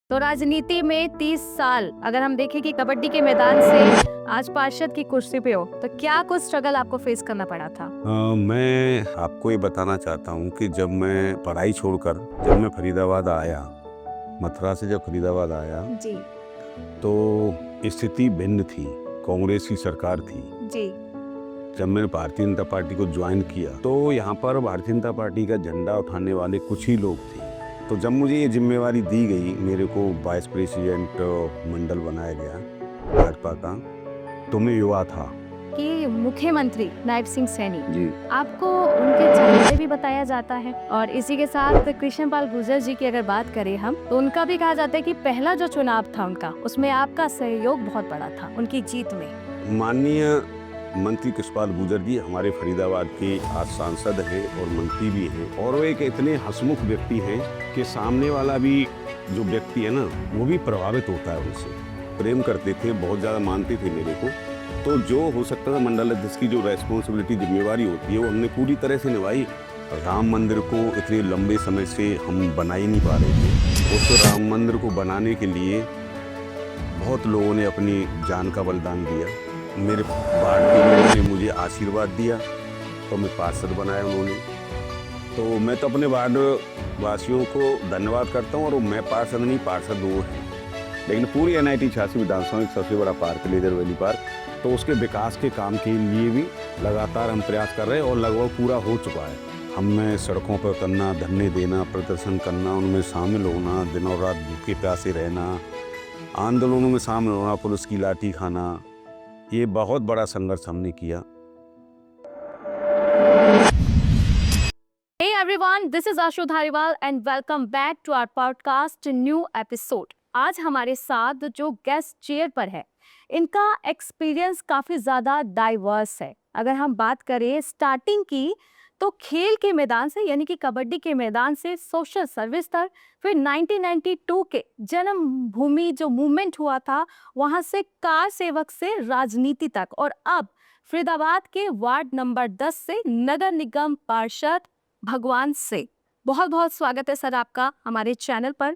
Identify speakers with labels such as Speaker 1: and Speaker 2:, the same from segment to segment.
Speaker 1: तो राजनीति में 30 साल अगर हम देखें कि कबड्डी के मैदान से आज पार्षद की कुर्सी पे हो, तो क्या कुछ स्ट्रगल आपको फेस करना पड़ा था?
Speaker 2: मैं आपको ये बताना चाहता हूँ कि जब मैं पढ़ाई छोड़कर जब मैं फरीदाबाद आया, मथुरा से जब फरीदाबाद आया
Speaker 1: जी
Speaker 2: तो स्थिति भिन्न थी। कांग्रेस की सरकार थी।
Speaker 1: जी
Speaker 2: जब मैंने भारतीय जनता पार्टी को ज्वाइन किया तो यहाँ पर भारतीय जनता पार्टी का झंडा उठाने वाले कुछ ही लोग थे। तो जब मुझे ये जिम्मेवारी दी गई, मेरे को वाइस प्रेसिडेंट मंडल बनाया गया भाजपा का, तो मैं युवा था
Speaker 1: कि मुख्यमंत्री नायब सिंह सैनी
Speaker 2: जी।
Speaker 1: आपको उनके चहेते भी बताया जाता है। और इसी के साथ कृष्णपाल गुर्जर जी की अगर बात करें हम, तो उनका भी कहा जाता है कि पहला जो चुनाव था उनका, उसमें आपका सहयोग बहुत बड़ा था उनकी जीत में।
Speaker 2: माननीय मंत्री कृष्णपाल गुर्जर जी हमारे फरीदाबाद के आज सांसद हैं और मंत्री भी हैं, और वो एक इतने हंसमुख व्यक्ति हैं कि सामने वाला भी जो व्यक्ति है ना, वो भी प्रभावित होता है उनसे, प्रेम करते थे, बहुत ज़्यादा मानते थे मेरे को। तो जो हो सकता था मंडल अध्यक्ष की जो रेस्पॉन्सिबिलिटी जिम्मेवारी होती है वो हमने पूरी तरह से निभाई। राम मंदिर को इतने लंबे समय से हम बना ही नहीं पा रहे थे। उस राम मंदिर को बनाने के लिए बहुत लोगों ने अपनी जान का बलिदान दिया। मेरे वार्ड के लोगों ने मुझे आशीर्वाद दिया तो मैं पार्षद बनाया उन्होंने। तो मैं तो अपने वार्ड वासियों को धन्यवाद करता हूँ, और मैं पार्षद नहीं, पार्षद वो है। लेकिन पूरी NIT 86 विधानसभा एक सबसे बड़ा पार्क लेजर वैली पार्क, तो उसके विकास के काम के लिए भी लगातार हम प्रयास कर रहे हैं और लगभग पूरा हो चुका है। हमें सड़कों पर करना, धरने देना, प्रदर्शन करना, उनमें शामिल होना, दिन और रात भूखे प्यासे रहना, आंदोलनों में शामिल होना, पुलिस की लाठी खाना, ये बहुत बड़ा संघर्ष हमने किया।
Speaker 1: Hey everyone, this is Ashu Dhariwal and welcome back to our podcast new episode। आज हमारे साथ जो गेस्ट चेयर पर है, इनका एक्सपीरियंस काफी ज्यादा डाइवर्स है। अगर हम बात करें स्टार्टिंग की, तो खेल के मैदान से यानी कि कबड्डी के मैदान से सोशल सर्विस तक, फिर 1992 के जन्मभूमि जो मूवमेंट हुआ था, वहां से कार सेवक से राजनीति तक, और अब फरीदाबाद के वार्ड नंबर 10 से नगर निगम पार्षद भगवान से। बहुत बहुत स्वागत है सर आपका हमारे चैनल पर।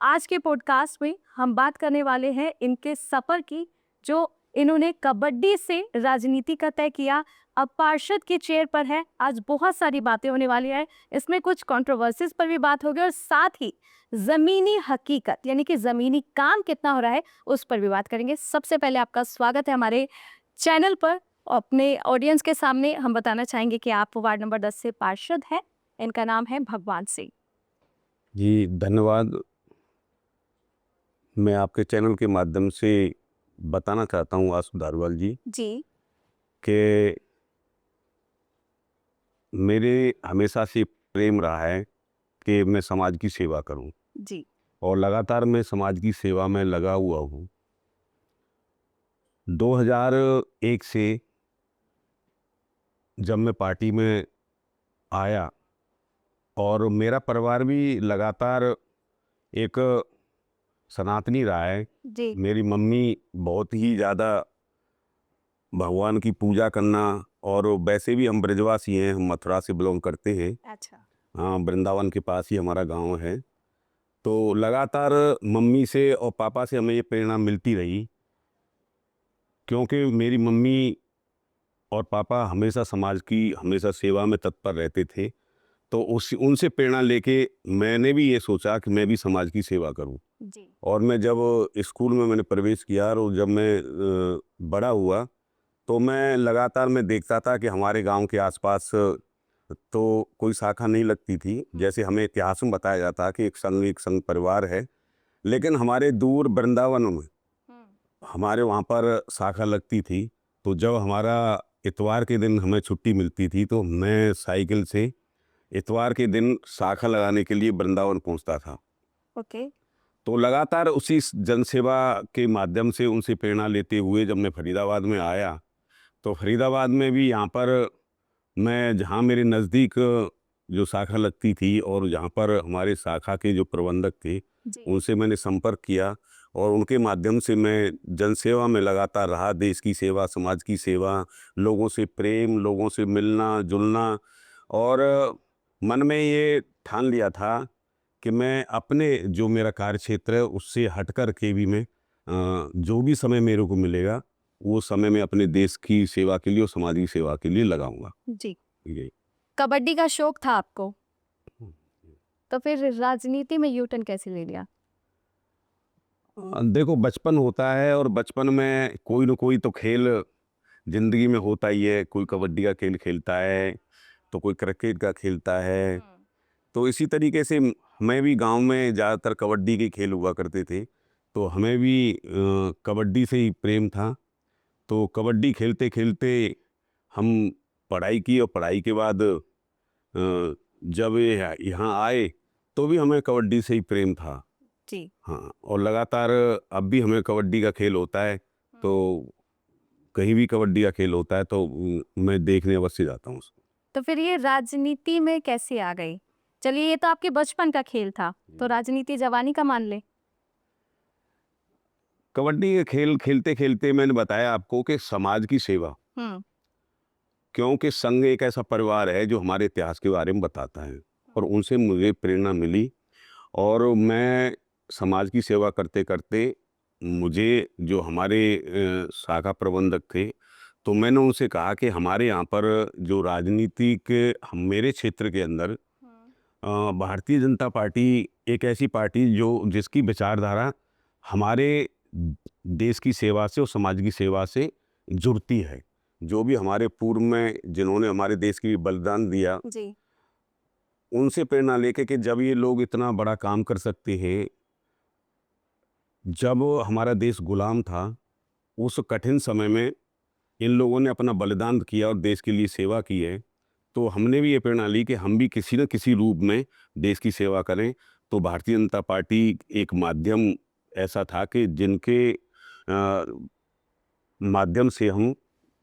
Speaker 1: आज के पॉडकास्ट में हम बात करने वाले हैं इनके सफर की, जो इन्होंने कबड्डी से राजनीति का तय किया, अब पार्षद के चेयर पर है। आज बहुत सारी बातें होने वाली है, इसमें कुछ कंट्रोवर्सीज पर भी बात होगी, और साथ ही जमीनी हकीकत यानी कि जमीनी काम कितना हो रहा है उस पर भी बात करेंगे। सबसे पहले आपका स्वागत है हमारे चैनल पर। अपने ऑडियंस के सामने हम बताना चाहेंगे कि आप वार्ड नंबर 10 से पार्षद हैं। इनका नाम है भगवान सिंह
Speaker 2: जी धन्यवाद। मैं आपके चैनल के माध्यम से बताना चाहता हूँ आशु धारीवाल जी
Speaker 1: जी।
Speaker 2: कि मेरे हमेशा से प्रेम रहा है कि मैं समाज की सेवा करूं,
Speaker 1: जी
Speaker 2: और लगातार मैं समाज की सेवा में लगा हुआ हूं। 2001 से जब मैं पार्टी में आया, और मेरा परिवार भी लगातार एक सनातनी रहा है।
Speaker 1: जी
Speaker 2: मेरी मम्मी बहुत ही ज़्यादा भगवान की पूजा करना, और वैसे भी हम ब्रजवासी हैं, हम मथुरा से बिलोंग करते हैं।
Speaker 1: अच्छा।
Speaker 2: हाँ, वृंदावन के पास ही हमारा गांव है। तो लगातार मम्मी से और पापा से हमें ये प्रेरणा मिलती रही, क्योंकि मेरी मम्मी और पापा हमेशा समाज की हमेशा सेवा में तत्पर रहते थे। तो उनसे प्रेरणा लेके मैंने भी ये सोचा कि मैं भी समाज की सेवा करूं।
Speaker 1: जी
Speaker 2: और मैं जब स्कूल में मैंने प्रवेश किया, और जब मैं बड़ा हुआ, तो मैं लगातार मैं देखता था कि हमारे गांव के आसपास तो कोई शाखा नहीं लगती थी। जैसे हमें इतिहास में बताया जाता कि एक संघ परिवार है, लेकिन हमारे दूर वृंदावन में हमारे वहाँ पर शाखा लगती थी। तो जब हमारा इतवार के दिन हमें छुट्टी मिलती थी, तो मैं साइकिल से इतवार के दिन शाखा लगाने के लिए वृंदावन पहुँचता था।
Speaker 1: ओके।
Speaker 2: तो लगातार उसी जनसेवा के माध्यम से उनसे प्रेरणा लेते हुए जब मैं फरीदाबाद में आया, तो फरीदाबाद में भी यहाँ पर मैं जहाँ मेरे नज़दीक जो शाखा लगती थी, और जहाँ पर हमारे शाखा के जो प्रबंधक थे,
Speaker 1: जी
Speaker 2: उनसे मैंने संपर्क किया, और उनके माध्यम से मैं जनसेवा में लगातार रहा। देश की सेवा, समाज की सेवा, लोगों से प्रेम, लोगों से मिलना जुलना, और मन में ये ठान लिया था कि मैं अपने जो मेरा कार्य क्षेत्र है उससे हट कर के भी मैं जो भी समय मेरे को मिलेगा वो समय मैं अपने देश की सेवा के लिए और समाज की सेवा के लिए लगाऊंगा।
Speaker 1: जी।
Speaker 2: यही।
Speaker 1: कबड्डी का शौक था आपको, तो फिर राजनीति में यू टर्न कैसे ले लिया?
Speaker 2: देखो बचपन होता है और बचपन में कोई न कोई तो खेल जिंदगी में होता ही है। कोई कबड्डी का खेल खेलता है तो कोई क्रिकेट का खेलता है। तो इसी तरीके से मैं भी गांव में ज़्यादातर कबड्डी के खेल हुआ करते थे, तो हमें भी कबड्डी से ही प्रेम था। तो कबड्डी खेलते खेलते हम पढ़ाई की और पढ़ाई के बाद जब यहाँ आए तो भी हमें कबड्डी से ही प्रेम था।
Speaker 1: जी।
Speaker 2: हाँ, और लगातार अब भी हमें कबड्डी का खेल होता है तो कहीं भी कबड्डी का खेल होता है तो मैं देखने अवश्य जाता हूँ।
Speaker 1: तो फिर ये राजनीति में कैसे आ गई? चलिए, ये तो आपके बचपन का खेल था, तो राजनीति जवानी का मान ले।
Speaker 2: कबड्डी के खेल खेलते खेलते मैंने बताया आपको कि समाज की सेवा, क्योंकि संघ एक ऐसा परिवार है जो हमारे इतिहास के बारे में बताता है और उनसे मुझे प्रेरणा मिली और मैं समाज की सेवा करते करते मुझे जो हमारे शाखा प्रबंधक थे तो मैंने उनसे कहा कि हमारे यहाँ पर जो राजनीतिक मेरे क्षेत्र के अंदर भारतीय जनता पार्टी एक ऐसी पार्टी जो जिसकी विचारधारा हमारे देश की सेवा से और समाज की सेवा से जुड़ती है। जो भी हमारे पूर्व में जिन्होंने हमारे देश के लिए बलिदान दिया
Speaker 1: जी।
Speaker 2: उनसे प्रेरणा लेके कि जब ये लोग इतना बड़ा काम कर सकते हैं, जब हमारा देश गुलाम था उस कठिन समय में इन लोगों ने अपना बलिदान किया और देश के लिए सेवा की है, तो हमने भी ये प्रेरणा ली कि हम भी किसी न किसी रूप में देश की सेवा करें। तो भारतीय जनता पार्टी एक माध्यम ऐसा था कि जिनके माध्यम से हम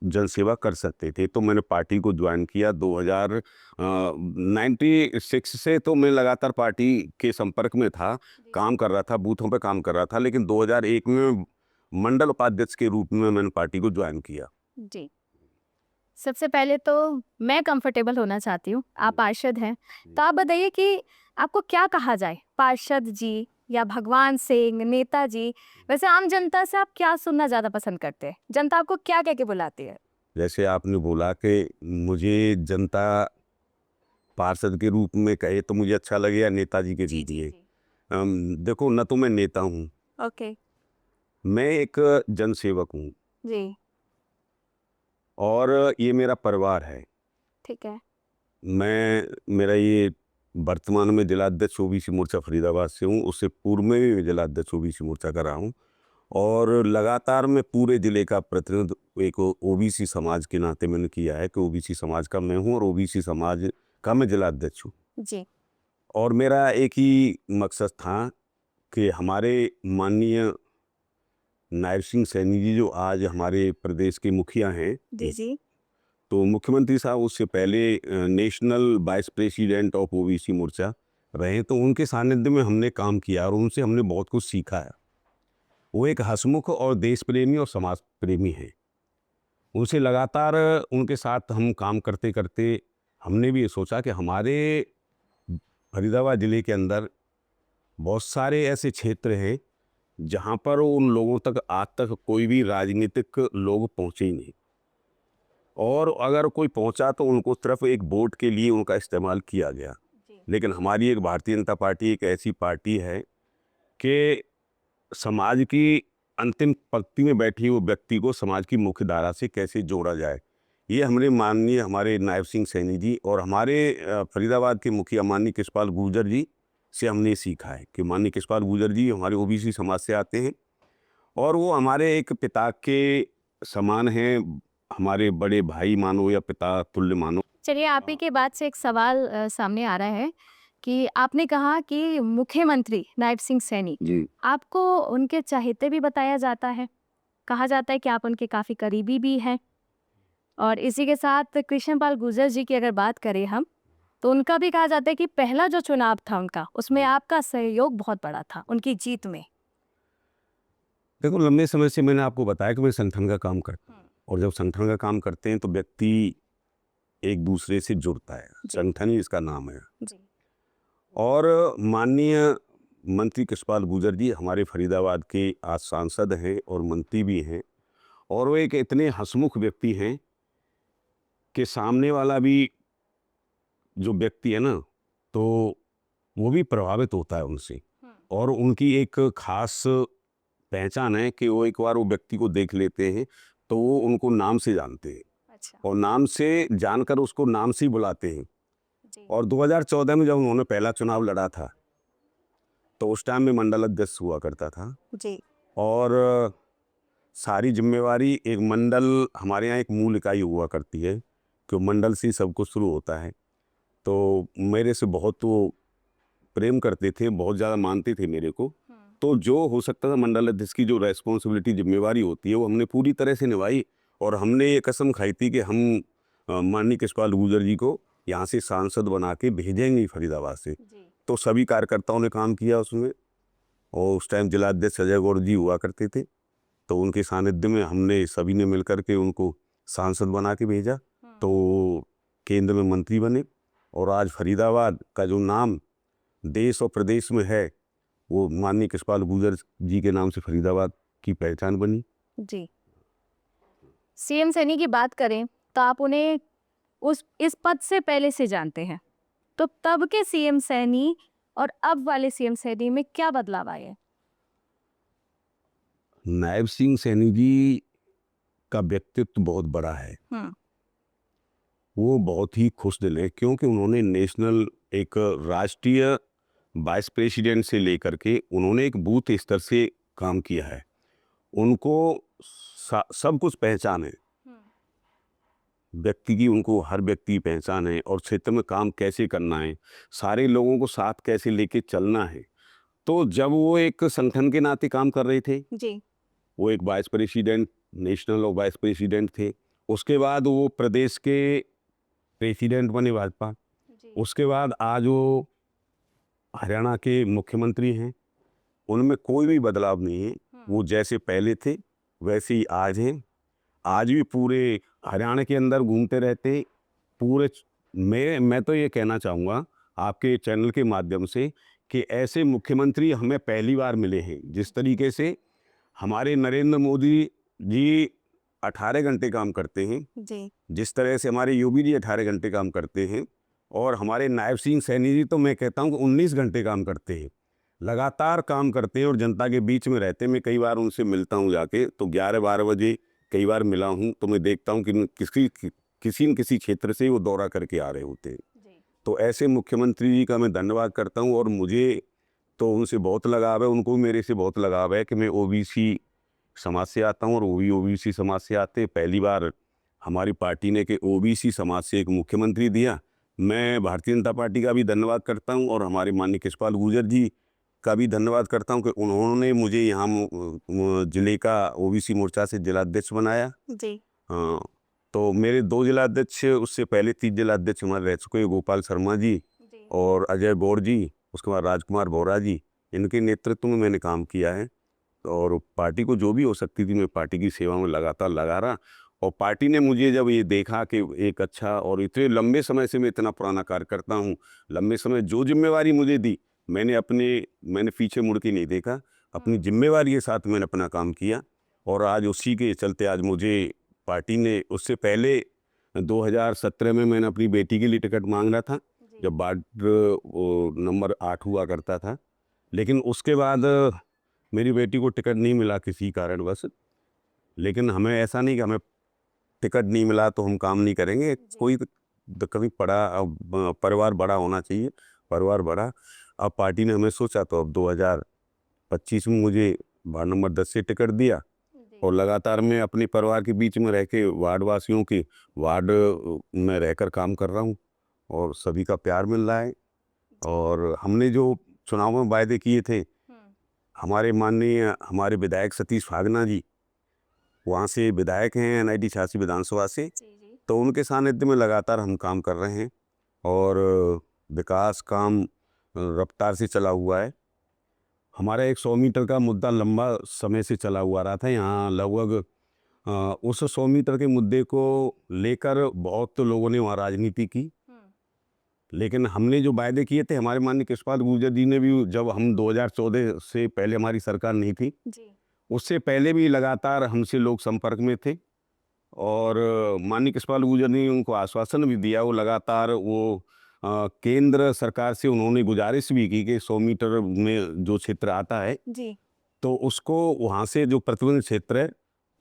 Speaker 2: जनसेवा कर सकते थे। तो मैंने पार्टी को ज्वाइन किया 96 से। तो मैं लगातार पार्टी के संपर्क में था, काम कर रहा था, बूथों पे काम कर रहा था, लेकिन 2001 में मंडल उपाध्यक्ष के रूप में मैंने पार्टी को ज्वाइन किया।
Speaker 1: जी। सबसे पहले तो मैं कंफर्टेबल होना चाहती हूँ, आप पार्षद हैं, तो आप बताइए कि आपको क्या कहा जाए, पार्षद जी या भगवान सिंह, नेताजी? वैसे आम जनता से आप क्या सुनना ज़्यादा पसंद करते हैं? जनता आपको क्या कह के बुलाती है?
Speaker 2: जैसे आपने बोला कि मुझे जनता पार्षद के रूप में कहे तो मुझे अच्छा लगे या नेताजी के दीजिए। देखो, न तो मैं नेता हूँ,
Speaker 1: ओके।
Speaker 2: मैं एक जनसेवक हूँ
Speaker 1: जी।
Speaker 2: और ये मेरा परिवार है।
Speaker 1: ठीक है।
Speaker 2: मेरा ये वर्तमान में जिलाध्यक्ष ओबीसी मोर्चा फरीदाबाद से हूँ, उससे पूर्व में भी जिलाध्यक्ष ओबीसी मोर्चा का रहा हूँ और लगातार मैं पूरे जिले का प्रतिनिधित्व एक ओबीसी समाज के नाते मैंने किया है कि ओबीसी समाज का मैं हूँ और ओबीसी समाज का मैं जिलाध्यक्ष हूँ।
Speaker 1: जी।
Speaker 2: और मेरा एक ही मकसद था कि हमारे माननीय नायब सिंह सैनी जी जो आज हमारे प्रदेश के मुखिया हैं,
Speaker 1: जी। जी।
Speaker 2: तो मुख्यमंत्री साहब उससे पहले national vice president of OBC मोर्चा रहे, तो उनके सानिध्य में हमने काम किया और उनसे हमने बहुत कुछ सीखा है। वो एक हंसमुख और देश प्रेमी और समाज प्रेमी हैं। उनसे लगातार उनके साथ हम काम करते करते हमने भी ये सोचा कि हमारे फरीदाबाद ज़िले के अंदर बहुत सारे ऐसे क्षेत्र हैं जहाँ पर उन लोगों तक आज तक कोई भी राजनीतिक लोग पहुँचे ही नहीं, और अगर कोई पहुंचा तो उनको सिर्फ एक वोट के लिए उनका इस्तेमाल किया गया। लेकिन हमारी एक भारतीय जनता पार्टी एक ऐसी पार्टी है कि समाज की अंतिम पंक्ति में बैठी हुए व्यक्ति को समाज की मुख्य धारा से कैसे जोड़ा जाए, ये हमने माननीय हमारे नायब सिंह सैनी जी और हमारे फरीदाबाद के मुखिया माननीय कृष्णपाल गुर्जर जी से हमने सीखा है कि माननीय कृष्णपाल गुर्जर जी हमारे ओबीसी समाज से आते हैं और वो हमारे एक पिता के समान हैं, हमारे बड़े भाई मानो या पिता तुल्य मानो।
Speaker 1: चलिए, आप ही के बात से एक सवाल सामने आ रहा है कि आपने कहा कि मुख्यमंत्री नायब सिंह सैनी,
Speaker 2: जी।
Speaker 1: आपको उनके चहेते भी बताया जाता है, कहा जाता है कि आप उनके काफ़ी करीबी भी हैं। और इसी के साथ कृष्णपाल गुर्जर जी की अगर बात करें हम, तो उनका भी कहा जाता है कि पहला जो चुनाव था उनका, उसमें आपका सहयोग बहुत बड़ा था उनकी जीत में।
Speaker 2: देखो, लंबे समय से मैंने आपको बताया कि मैं संगठन का काम करता हूँ और जब संगठन का काम करते हैं तो व्यक्ति एक दूसरे से जुड़ता है, संगठन ही इसका नाम है।
Speaker 1: जी।
Speaker 2: और माननीय मंत्री कृष्णपाल गुर्जर जी हमारे फरीदाबाद के आज सांसद हैं और मंत्री भी हैं, और वो एक इतने हंसमुख व्यक्ति हैं कि सामने वाला भी जो व्यक्ति है ना, तो वो भी प्रभावित होता है उनसे। और उनकी एक खास पहचान है कि वो एक बार वो व्यक्ति को देख लेते हैं तो वो उनको नाम से जानते हैं,
Speaker 1: अच्छा।
Speaker 2: और नाम से जानकर उसको नाम से ही बुलाते हैं।
Speaker 1: जी।
Speaker 2: और 2014 में जब उन्होंने पहला चुनाव लड़ा था तो उस टाइम में मंडल अध्यक्ष हुआ करता था,
Speaker 1: जी।
Speaker 2: और सारी जिम्मेवारी एक मंडल, हमारे यहाँ एक मूल इकाई हुआ करती है कि मंडल से ही सब कुछ शुरू होता है। तो मेरे से बहुत वो प्रेम करते थे, बहुत ज़्यादा मानते थे मेरे को। तो जो हो सकता था मंडल अध्यक्ष की जो रेस्पॉन्सिबिलिटी जिम्मेवारी होती है वो हमने पूरी तरह से निभाई, और हमने ये कसम खाई थी कि हम माननीय कृष्णपाल गुर्जर जी को यहाँ से सांसद बना के भेजेंगे ही फरीदाबाद से।
Speaker 1: जी।
Speaker 2: तो सभी कार्यकर्ताओं ने काम किया उसमें, और उस टाइम जिलाध्यक्ष अजय गौड़ जी हुआ करते थे, तो उनके सानिध्य में हमने सभी ने मिलकर के उनको सांसद बना के भेजा। तो केंद्र में मंत्री बने, और आज फरीदाबाद का जो नाम देश और प्रदेश में है वो माननीय कृष्णपाल गुर्जर जी के नाम से फरीदाबाद की पहचान बनी।
Speaker 1: जी। सीएम सैनी की बात करें तो आप उन्हें इस पद से पहले से जानते हैं, तो तब के सीएम सैनी और अब वाले सीएम सैनी में क्या बदलाव आए हैं?
Speaker 2: नायब सिंह सैनी जी का व्यक्तित्व बहुत बड़ा है। वो बहुत ही खुश दिल है, क्योंकि उन्होंने नेशनल एक राष्ट्रीय वाइस प्रेसिडेंट से लेकर के उन्होंने एक बूथ स्तर से काम किया है। उनको सब कुछ पहचान है व्यक्ति की, उनको हर व्यक्ति की पहचान है, और क्षेत्र में काम कैसे करना है, सारे लोगों को साथ कैसे लेके चलना है। तो जब वो एक संगठन के नाते काम कर रहे थे,
Speaker 1: जी।
Speaker 2: वो एक वाइस प्रेसिडेंट, नेशनल और वाइस प्रेसिडेंट थे। उसके बाद वो प्रदेश के प्रेसिडेंट बने भाजपा। उसके बाद आज वो हरियाणा के मुख्यमंत्री हैं। उनमें कोई भी बदलाव नहीं है, वो जैसे पहले थे वैसे ही आज हैं। आज भी पूरे हरियाणा के अंदर घूमते रहते पूरे। मैं तो ये कहना चाहूँगा आपके चैनल के माध्यम से कि ऐसे मुख्यमंत्री हमें पहली बार मिले हैं। जिस तरीके से हमारे नरेंद्र मोदी जी 18 घंटे काम करते हैं,
Speaker 1: जी।
Speaker 2: जिस तरह से हमारे योगी जी 18 घंटे काम करते हैं, और हमारे नायब सिंह सैनी जी तो मैं कहता हूँ कि 19 घंटे काम करते हैं, लगातार काम करते हैं और जनता के बीच में रहते हैं। मैं कई बार उनसे मिलता हूँ जाके, तो 11-12 बजे कई बार मिला हूँ, तो मैं देखता हूँ कि किसी न किसी क्षेत्र से वो दौरा करके आ रहे होते हैं। तो ऐसे मुख्यमंत्री जी का मैं धन्यवाद करता हूँ, और मुझे तो उनसे बहुत लगाव है, उनको भी मेरे से बहुत लगाव है कि मैं ओबीसी समाज से आता हूँ, और वो भी ओबीसी समाज से आते। पहली बार हमारी पार्टी ने कि ओबीसी समाज से एक मुख्यमंत्री दिया। मैं भारतीय जनता पार्टी का भी धन्यवाद करता हूँ, और हमारे माननीय कृष्णपाल गुर्जर जी का भी धन्यवाद करता हूँ कि उन्होंने मुझे यहाँ जिले का ओबीसी मोर्चा से जिलाध्यक्ष बनाया।
Speaker 1: जी।
Speaker 2: हाँ, तो मेरे 2 जिलाध्यक्ष, उससे पहले 3 जिलाध्यक्ष हमारे रह चुके, गोपाल शर्मा जी और अजय गौड़ जी, उसके बाद राजकुमार बोरा जी, इनके नेतृत्व में मैंने काम किया है। और पार्टी को जो भी हो सकती थी मैं पार्टी की सेवा में लगातार लगा रहा, और पार्टी ने मुझे जब ये देखा कि एक अच्छा, और इतने लंबे समय से मैं इतना पुराना कार्य करता हूँ, लंबे समय जो जिम्मेवारी मुझे दी, मैंने पीछे मुड़ के नहीं देखा, अपनी जिम्मेवारी के साथ मैंने अपना काम किया। और आज उसी के चलते आज मुझे पार्टी ने, उससे पहले 2017 में मैंने अपनी बेटी के लिए टिकट मांग रहा था, जब वार्ड नंबर 8 हुआ करता था, लेकिन उसके बाद मेरी बेटी को टिकट नहीं मिला किसी कारणवश। लेकिन हमें ऐसा नहीं कि हमें टिकट नहीं मिला तो हम काम नहीं करेंगे, कोई कभी परिवार बड़ा होना चाहिए, परिवार बड़ा। अब पार्टी ने हमें सोचा, तो अब 2025 में मुझे वार्ड नंबर 10 से टिकट दिया, और लगातार मैं अपने परिवार के बीच में रह के वार्ड वासियों के वार्ड में रहकर काम कर रहा हूँ, और सभी का प्यार मिल रहा है। और हमने जो चुनाव में वायदे किए थे, हमारे विधायक सतीश फागना जी वहाँ से विधायक हैं NIT 86 विधानसभा से, तो उनके सानिध्य में लगातार हम काम कर रहे हैं, और विकास काम रफ्तार से चला हुआ है। हमारा एक 100 मीटर का मुद्दा लंबा समय से चला हुआ रहा था यहाँ, लगभग उस 100 मीटर के मुद्दे को लेकर बहुत लोगों ने वहाँ राजनीति की, लेकिन हमने जो वायदे किए थे, हमारे माननीय कृष्णपाल गुर्जर जी ने भी, जब हम 2014 से पहले हमारी सरकार नहीं थी,
Speaker 1: जी
Speaker 2: उससे पहले भी लगातार हमसे लोग संपर्क में थे। और माननीय कृष्णपाल गुर्जर ने उनको आश्वासन भी दिया, वो लगातार वो केंद्र सरकार से उन्होंने गुजारिश भी की कि 100 मीटर में जो क्षेत्र आता है,
Speaker 1: जी
Speaker 2: तो उसको वहाँ से जो प्रतिबंधित क्षेत्र है,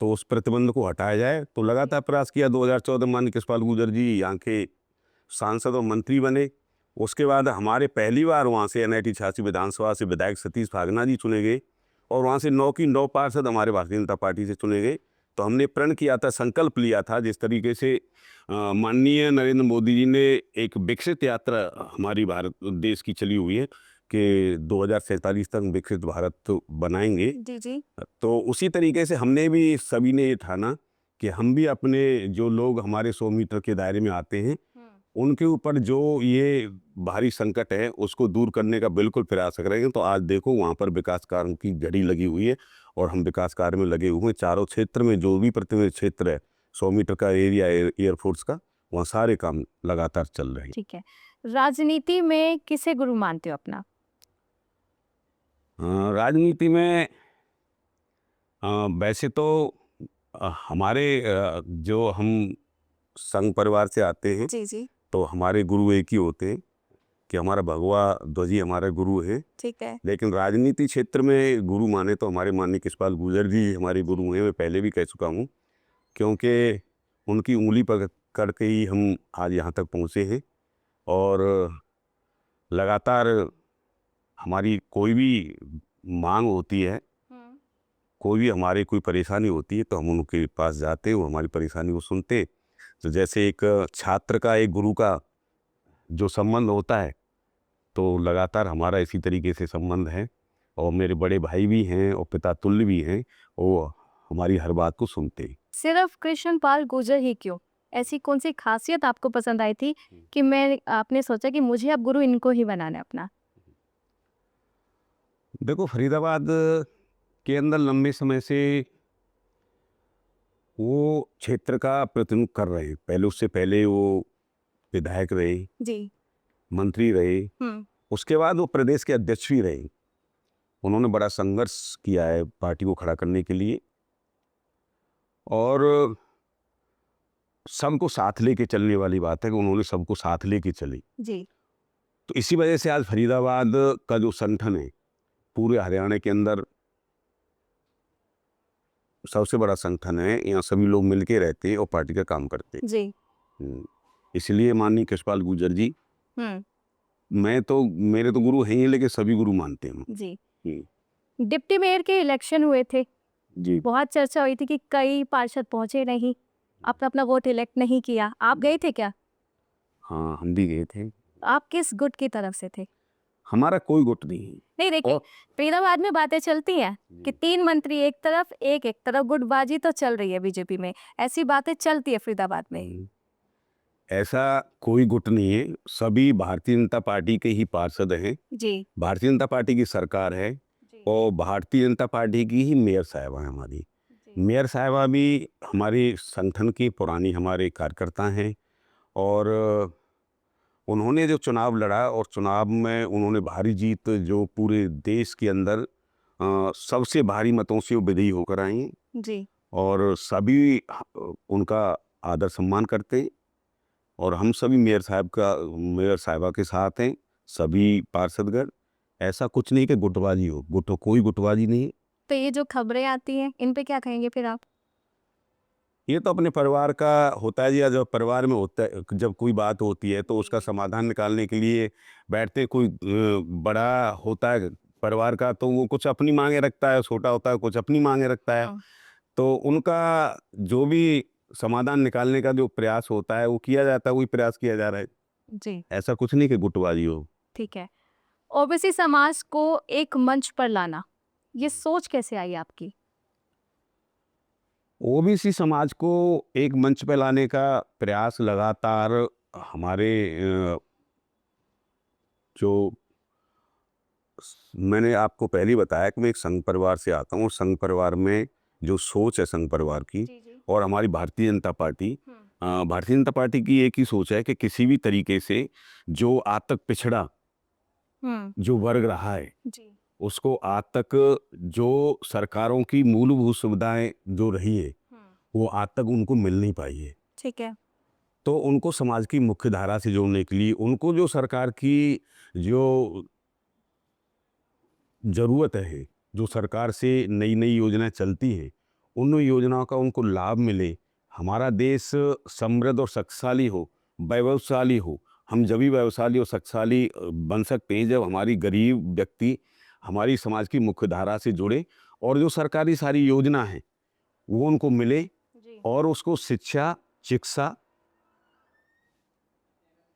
Speaker 2: तो उस प्रतिबंध को हटाया जाए। तो लगातार प्रयास किया। 2014 माननीय कृष्णपाल गुर्जर जी यहाँ के सांसद और मंत्री बने। उसके बाद हमारे पहली बार वहाँ से NIT 86 विधानसभा से विधायक सतीश फागना जी चुने गए, और वहाँ से 9 की 9 पार्षद हमारे भारतीय जनता पार्टी से चुने गए। तो हमने प्रण किया था, संकल्प लिया था, जिस तरीके से माननीय नरेंद्र मोदी जी ने एक विकसित यात्रा हमारी भारत देश की चली हुई है कि 2047 तक विकसित भारत बनाएंगे।
Speaker 1: जी जी
Speaker 2: तो उसी तरीके से हमने भी, सभी ने ये ठाना कि हम भी अपने जो लोग हमारे 100 मीटर के दायरे में आते हैं, उनके ऊपर जो ये भारी संकट है उसको दूर करने का बिल्कुल प्रयास करेंगे। तो आज देखो वहाँ पर विकास कार्यों की घड़ी लगी हुई है, और हम विकास कार्य में लगे हुए हैं। चारों क्षेत्र में जो भी प्रतिबंधित क्षेत्र है, 100 मीटर का एरिया एयरफोर्स का, वहाँ सारे काम लगातार चल रहे हैं।
Speaker 1: ठीक है। राजनीति में किसे गुरु मानते हो अपना?
Speaker 2: राजनीति में वैसे तो हमारे जो हम संघ परिवार से आते हैं,
Speaker 1: जी जी
Speaker 2: तो हमारे गुरु एक ही होते हैं कि हमारा भगवा ध्वज ही हमारा गुरु है।
Speaker 1: ठीक है।
Speaker 2: लेकिन राजनीति क्षेत्र में गुरु माने तो हमारे माननीय कृष्णपाल गुर्जर जी हमारे गुरु हैं। मैं पहले भी कह चुका हूँ, क्योंकि उनकी उंगली पकड़ के ही हम आज यहाँ तक पहुँचे हैं। और लगातार हमारी कोई भी मांग होती है, कोई भी हमारी कोई परेशानी होती है, तो हम उनके पास जाते, वो हमारी परेशानी को सुनते। तो जैसे एक छात्र का एक गुरु का जो संबंध होता है, तो लगातार हमारा इसी तरीके से संबंध है। और मेरे बड़े भाई भी हैं और पिता तुल्य भी हैं, वो हमारी हर बात को सुनते हैं।
Speaker 1: सिर्फ कृष्णपाल गुर्जर ही क्यों? ऐसी कौन सी खासियत आपको पसंद आई थी कि आपने सोचा कि मुझे अब गुरु इनको ही बनाना है अपना?
Speaker 2: देखो, फरीदाबाद के अंदर लंबे समय से वो क्षेत्र का प्रतिनिधित्व कर रहे हैं। पहले, उससे पहले वो विधायक रहे,
Speaker 1: जी
Speaker 2: मंत्री रहे,
Speaker 1: हम्म
Speaker 2: उसके बाद वो प्रदेश के अध्यक्ष भी रहे। उन्होंने बड़ा संघर्ष किया है पार्टी को खड़ा करने के लिए, और सबको साथ लेके चलने वाली बात है कि उन्होंने सबको साथ लेके चली।
Speaker 1: जी
Speaker 2: तो इसी वजह से आज फरीदाबाद का जो संगठन है, पूरे हरियाणा के अंदर सबसे बड़ा संगठन है। यहाँ सभी लोग मिलके रहते हैं और पार्टी का काम करते
Speaker 1: जी
Speaker 2: हैं। इसलिए माननीय कृष्णपाल गुर्जर जी,
Speaker 1: हम्म
Speaker 2: मेरे तो गुरु हैं ही, लेकिन सभी गुरु मानते हैं।
Speaker 1: जी
Speaker 2: हम्म,
Speaker 1: डिप्टी मेयर के इलेक्शन हुए थे,
Speaker 2: जी
Speaker 1: बहुत चर्चा हुई थी कि कई पार्षद पहुंचे नहीं, अपना अपना वोट इलेक्ट नहीं किया। आप गए थे क्या?
Speaker 2: हाँ, हम भी गए थे।
Speaker 1: आप किस गुट की तरफ से थे?
Speaker 2: हमारा कोई गुट नहीं है।
Speaker 1: नहीं देखिए,
Speaker 2: और
Speaker 1: फरीदाबाद में बातें चलती हैं कि 3 मंत्री एक तरफ, एक तरफ, गुटबाजी तो चल रही है बीजेपी में। ऐसी बातें चलती है फरीदाबाद में।
Speaker 2: ऐसा कोई गुट नहीं है। सभी भारतीय जनता पार्टी के ही पार्षद हैं।
Speaker 1: जी
Speaker 2: भारतीय जनता पार्टी की सरकार है, और भारतीय जनता पार्टी की ही मेयर साहिबा है हमारी। मेयर साहिबा भी हमारे संगठन की पुरानी हमारे कार्यकर्ता हैं, और उन्होंने जो चुनाव लड़ा, और चुनाव में उन्होंने भारी जीत, जो पूरे देश के अंदर सबसे भारी मतों से वो विजयी होकर आई हैं।
Speaker 1: जी
Speaker 2: और सभी उनका आदर सम्मान करते हैं, और हम सभी मेयर साहिबा के साथ हैं, सभी पार्षदगण। ऐसा कुछ नहीं कि गुटबाजी हो, कोई गुटबाजी नहीं है।
Speaker 1: तो ये जो खबरें आती हैं, इन पे क्या कहेंगे फिर आप?
Speaker 2: ये तो अपने परिवार का होता है, या जब परिवार में होता है, जब कोई बात होती है तो उसका समाधान निकालने के लिए बैठते। कोई बड़ा होता है परिवार का, तो वो कुछ अपनी मांगे रखता है, छोटा होता है कुछ अपनी मांगे रखता है। तो उनका जो भी समाधान निकालने का जो प्रयास होता है वो किया जाता है, वही प्रयास किया जा रहा है।
Speaker 1: जी
Speaker 2: ऐसा कुछ नहीं कि गुटबाजी हो।
Speaker 1: ठीक है। ओबीसी समाज को एक मंच पर लाना, ये सोच कैसे आई आपकी?
Speaker 2: ओबीसी समाज को एक मंच पे लाने का प्रयास लगातार हमारे जो मैंने आपको पहले ही बताया कि मैं एक संघ परिवार से आता हूँ। संघ परिवार में जो सोच है संघ परिवार की,
Speaker 1: जी जी
Speaker 2: और हमारी भारतीय जनता पार्टी, भारतीय जनता पार्टी की एक ही सोच है कि किसी भी तरीके से जो आज तक पिछड़ा जो वर्ग रहा है
Speaker 1: जी।
Speaker 2: उसको आज तक जो सरकारों की मूलभूत सुविधाएं जो रही है वो आज तक उनको मिल नहीं पाई है।
Speaker 1: ठीक है।
Speaker 2: तो उनको समाज की मुख्य धारा से जोड़ने के लिए उनको जो सरकार की जो ज़रूरत है, जो सरकार से नई नई योजनाएं चलती हैं, उन योजनाओं का उनको लाभ मिले, हमारा देश समृद्ध और शक्तिशाली हो, वैभवशाली हो। हम जब भी वैभवशाली और शक्तिशाली बन सकते हैं जब हमारी गरीब व्यक्ति हमारी समाज की मुख्य धारा से जुड़े और जो सरकारी सारी योजना है वो उनको मिले
Speaker 1: जी।
Speaker 2: और उसको शिक्षा, शिक्षा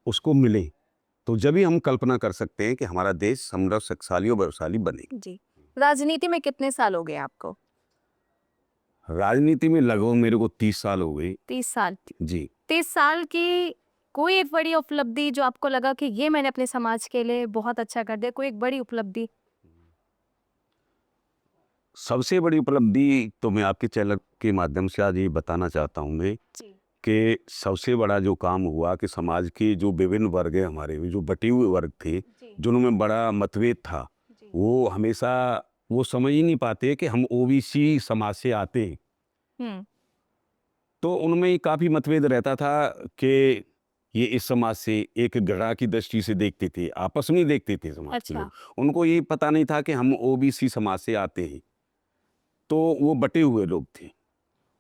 Speaker 2: उसको मिले। तो जब भी हम कल्पना कर सकते हैं कि हमारा देश समृद्ध, शक्तिशाली और वैभवशाली बनेगा।
Speaker 1: जी। राजनीति में कितने साल हो गए आपको?
Speaker 2: राजनीति में लगभग मेरे को 30 साल हो गए।
Speaker 1: 30 साल।
Speaker 2: जी।
Speaker 1: 30 साल की कोई एक बड़ी उपलब्धि जो आपको लगा कि ये मैंने अपने समाज के लिए बहुत अच्छा कर दिया, कोई एक बड़ी उपलब्धि?
Speaker 2: सबसे बड़ी उपलब्धि तो मैं आपके चैनल के माध्यम से आज ये बताना चाहता हूँ मैं
Speaker 1: जी।
Speaker 2: कि सबसे बड़ा जो काम हुआ कि समाज के जो विभिन्न वर्ग है हमारे में, जो बटे हुए वर्ग थे,
Speaker 1: जी।
Speaker 2: जिनमें बड़ा मतभेद था,
Speaker 1: जी।
Speaker 2: वो हमेशा वो समझ ही नहीं पाते कि हम ओबीसी समाज से आते हैं।
Speaker 1: हम्म।
Speaker 2: तो उनमें काफ़ी मतभेद रहता था कि ये इस समाज से एक घृणा की दृष्टि से देखते थे, आपस में ही देखते थे समाज के
Speaker 1: अच्छा।
Speaker 2: लोग। उनको ये पता नहीं था कि हम ओबीसी समाज से आते हैं। तो वो बटे हुए लोग थे।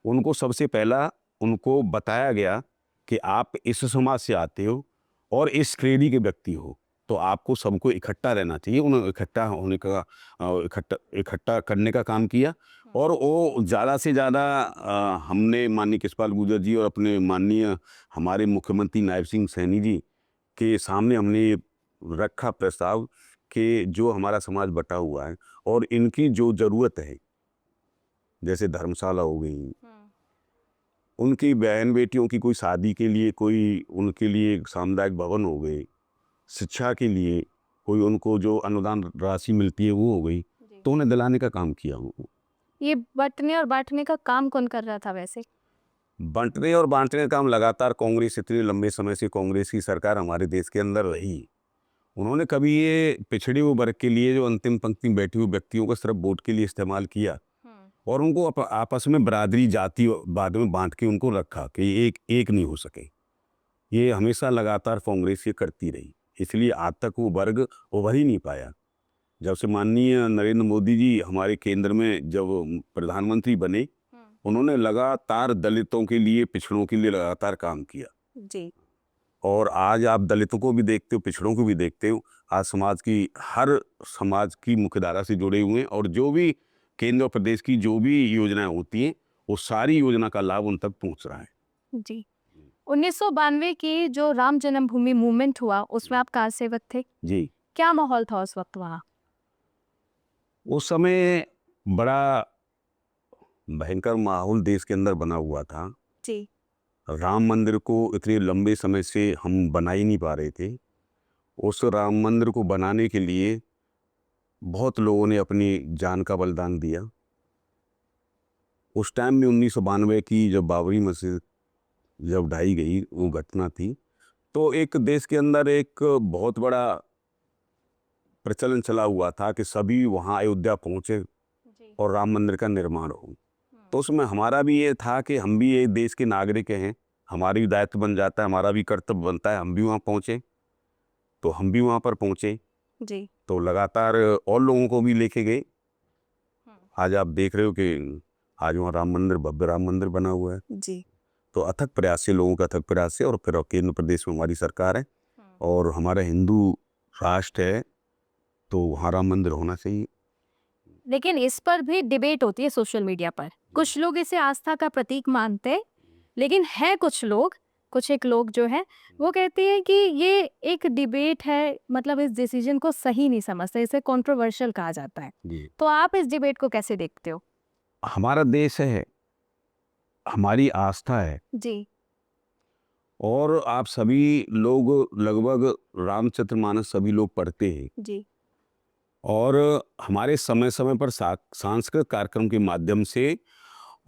Speaker 2: उनको सबसे पहला उनको बताया गया कि आप इस समाज से आते हो और इस श्रेणी के व्यक्ति हो, तो आपको सबको इकट्ठा रहना चाहिए। उन्होंने इकट्ठा होने का इकट्ठा इकट्ठा करने का काम किया और वो ज़्यादा से ज़्यादा हमने माननीय कृष्णपाल गुर्जर जी और अपने माननीय हमारे मुख्यमंत्री नायब सिंह सैनी जी के सामने हमने ये रखा प्रस्ताव कि जो हमारा समाज बटा हुआ है और इनकी जो ज़रूरत है, जैसे धर्मशाला हो गई, उनकी बहन बेटियों की कोई शादी के लिए कोई उनके लिए एक सामुदायिक भवन हो गए, शिक्षा के लिए कोई उनको जो अनुदान राशि मिलती है वो हो गई, तो उन्हें दिलाने का काम किया हूँ।
Speaker 1: ये बटने और बांटने का काम कौन कर रहा था वैसे?
Speaker 2: बंटने और बांटने का काम लगातार कांग्रेस, इतने लंबे समय से कांग्रेस की सरकार हमारे देश के अंदर रही। उन्होंने कभी ये पिछड़े हुए वर्ग के लिए जो अंतिम पंक्ति में बैठे हुए व्यक्तियों को सिर्फ वोट के लिए इस्तेमाल किया और उनको आपस में बरादरी जाति बाद में बांट के उनको रखा कि एक एक नहीं हो सके। ये हमेशा लगातार कांग्रेस ये करती रही, इसलिए आज तक वो वर्ग उभर ही नहीं पाया। जब से माननीय नरेंद्र मोदी जी हमारे केंद्र में जब प्रधानमंत्री बने, उन्होंने लगातार दलितों के लिए, पिछड़ों के लिए लगातार काम किया।
Speaker 1: जी।
Speaker 2: और आज आप दलितों को भी देखते हो, पिछड़ों को भी देखते हो। आज समाज की हर समाज की मुख्यधारा से जुड़े हुए हैं और जो भी केंद्र और प्रदेश की जो भी योजनाएं होती हैं वो सारी योजना का लाभ उन तक पहुंच रहा है।
Speaker 1: जी। 1992 की जो राम जन्मभूमि मूवमेंट हुआ उसमें आप कार सेवक थे,
Speaker 2: जी।
Speaker 1: क्या माहौल था उस वक्त वहाँ?
Speaker 2: उस समय बड़ा भयंकर माहौल देश के अंदर बना हुआ था।
Speaker 1: जी।
Speaker 2: राम मंदिर को इतने लंबे समय से हम बना ही नहीं पा रहे थे। उस राम मंदिर को बनाने के लिए बहुत लोगों ने अपनी जान का बलिदान दिया। उस टाइम में 1992 की जब बाबरी मस्जिद जब ढाई गई वो घटना थी, तो एक देश के अंदर एक बहुत बड़ा प्रचलन चला हुआ था कि सभी वहाँ अयोध्या पहुँचे और राम मंदिर का निर्माण हो। तो उसमें हमारा भी ये था कि हम भी ये देश के नागरिक हैं, हमारी भी दायित्व बन जाता है, हमारा भी कर्तव्य बनता है, हम भी वहाँ पहुँचे। तो हम भी वहाँ पर पहुँचे,
Speaker 1: जी।
Speaker 2: तो लगातार और लोगों को भी लेके गए। आज आप देख रहे हो कि आज वहाँ राम मंदिर, भव्य राम मंदिर बना हुआ है।
Speaker 1: जी।
Speaker 2: तो अथक प्रयास से, लोगों का अथक प्रयास से, और फिर केंद्र प्रदेश में हमारी सरकार है और हमारा हिंदू राष्ट्र है, तो वहाँ राम मंदिर होना चाहिए।
Speaker 1: लेकिन इस पर भी डिबेट होती है सोशल मीडिया पर। कुछ लोग इसे आस्था का प्रतीक मानते हैं, लेकिन है कुछ एक लोग जो है वो कहते हैं कि ये एक डिबेट है, मतलब इस डिसीजन को सही नहीं समझते, इसे कंट्रोवर्शियल कहा जाता है।
Speaker 2: जी।
Speaker 1: तो आप इस डिबेट को कैसे देखते हो?
Speaker 2: हमारा देश है, हमारी आस्था है
Speaker 1: जी।
Speaker 2: और आप सभी लोग लगभग रामचरितमानस सभी लोग पढ़ते हैं
Speaker 1: जी।
Speaker 2: और हमारे समय समय पर सांस्कृतिक कार्यक्रम के माध्यम से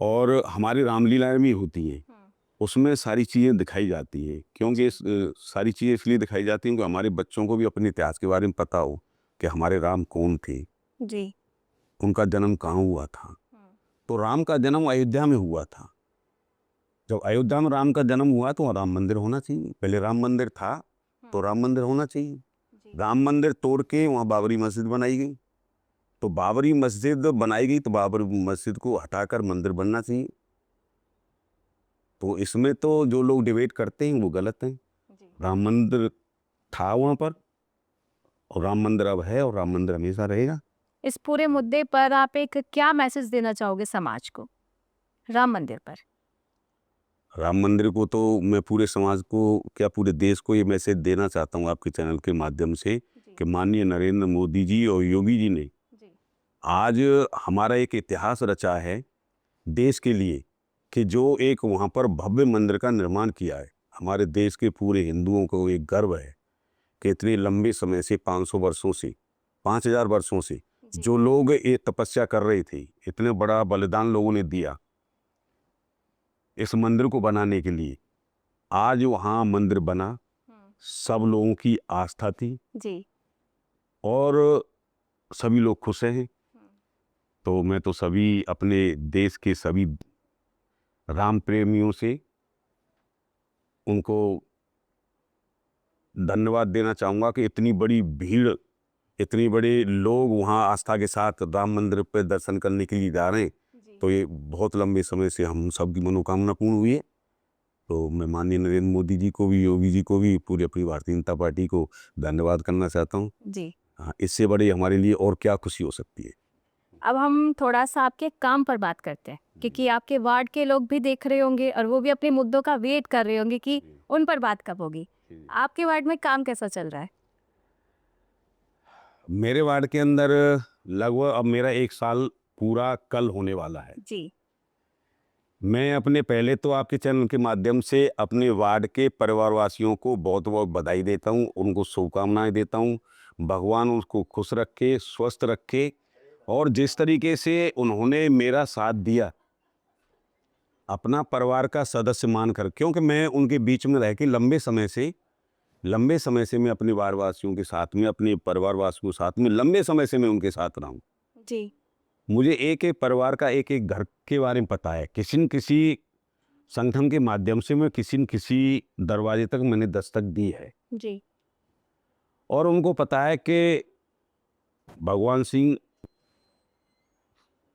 Speaker 2: और हमारी रामलीलाएं भी होती हैं। उसमें सारी चीज़ें दिखाई जाती हैं, क्योंकि सारी चीज़ें इसलिए दिखाई जाती हैं कि हमारे बच्चों को भी अपने इतिहास के बारे में पता हो कि हमारे राम कौन थे,
Speaker 1: जी।
Speaker 2: उनका जन्म कहाँ हुआ था। तो राम का जन्म अयोध्या में हुआ था। जब अयोध्या में राम का जन्म हुआ तो वहाँ राम मंदिर होना चाहिए। पहले राम मंदिर था तो राम मंदिर होना चाहिए। राम मंदिर तोड़ के वहाँ बाबरी मस्जिद बनाई गई, तो बाबरी मस्जिद बनाई गई तो बाबरी मस्जिद को हटाकर मंदिर बनना चाहिए। तो इसमें तो जो लोग डिबेट करते हैं वो गलत हैं। राम मंदिर था वहाँ पर, और राम मंदिर अब है, और राम मंदिर हमेशा रहेगा।
Speaker 1: इस पूरे मुद्दे पर आप एक क्या मैसेज देना चाहोगे समाज को, राम मंदिर पर?
Speaker 2: राम मंदिर को तो मैं पूरे समाज को, क्या पूरे देश को ये मैसेज देना चाहता हूँ आपके चैनल के माध्यम से कि माननीय नरेंद्र मोदी जी और योगी जी ने आज हमारा एक इतिहास रचा है देश के लिए, कि जो एक वहाँ पर भव्य मंदिर का निर्माण किया है। हमारे देश के पूरे हिंदुओं को एक गर्व है कि इतने लंबे समय से 500 वर्षों से 5000 वर्षों से जो लोग ये तपस्या कर रहे थे, इतने बड़ा बलिदान लोगों ने दिया इस मंदिर को बनाने के लिए। आज वहाँ मंदिर बना, सब लोगों की आस्था थी
Speaker 1: जी।
Speaker 2: और सभी लोग खुश हैं। तो मैं तो सभी अपने देश के सभी राम प्रेमियों से उनको धन्यवाद देना चाहूँगा कि इतनी बड़ी भीड़, इतनी बड़े लोग वहाँ आस्था के साथ राम मंदिर पे दर्शन करने के लिए जा रहे हैं। तो ये बहुत लंबे समय से हम सबकी मनोकामना पूर्ण हुई है। तो मैं माननीय नरेंद्र मोदी जी को भी, योगी जी को भी, पूरी अपनी भारतीय जनता पार्टी को धन्यवाद करना चाहता हूँ।
Speaker 1: जी।
Speaker 2: हाँ, इससे बड़ी हमारे लिए और क्या खुशी हो सकती है।
Speaker 1: अब हम थोड़ा सा आपके काम पर बात करते हैं, क्योंकि आपके वार्ड के लोग भी देख रहे होंगे और वो भी अपने मुद्दों का वेट कर रहे होंगे कि उन पर बात कब होगी। आपके वार्ड में काम कैसा चल रहा है?
Speaker 2: मेरे वार्ड के अंदर लगभग अब मेरा 1 साल पूरा कल होने वाला है।
Speaker 1: जी।
Speaker 2: मैं अपने पहले तो आपके चैनल के माध्यम से अपने वार्ड के परिवारवासियों को बहुत बहुत बधाई देता हूँ, उनको शुभकामनाएं देता हूँ। भगवान उसको खुश रखे, स्वस्थ रखे, और जिस तरीके से उन्होंने मेरा साथ दिया अपना परिवार का सदस्य मानकर, क्योंकि मैं उनके बीच में रह के लंबे समय से मैं अपने वार्डवासियों के साथ में, अपने परिवारवासियों के साथ में लंबे समय से मैं उनके साथ रहा हूँ।
Speaker 1: जी।
Speaker 2: मुझे एक-एक परिवार का एक-एक घर के बारे में पता है। किसी न किसी संगठन के माध्यम से मैं किसी न किसी दरवाजे तक मैंने दस्तक दी है,
Speaker 1: जी।
Speaker 2: और उनको पता है कि भगवान सिंह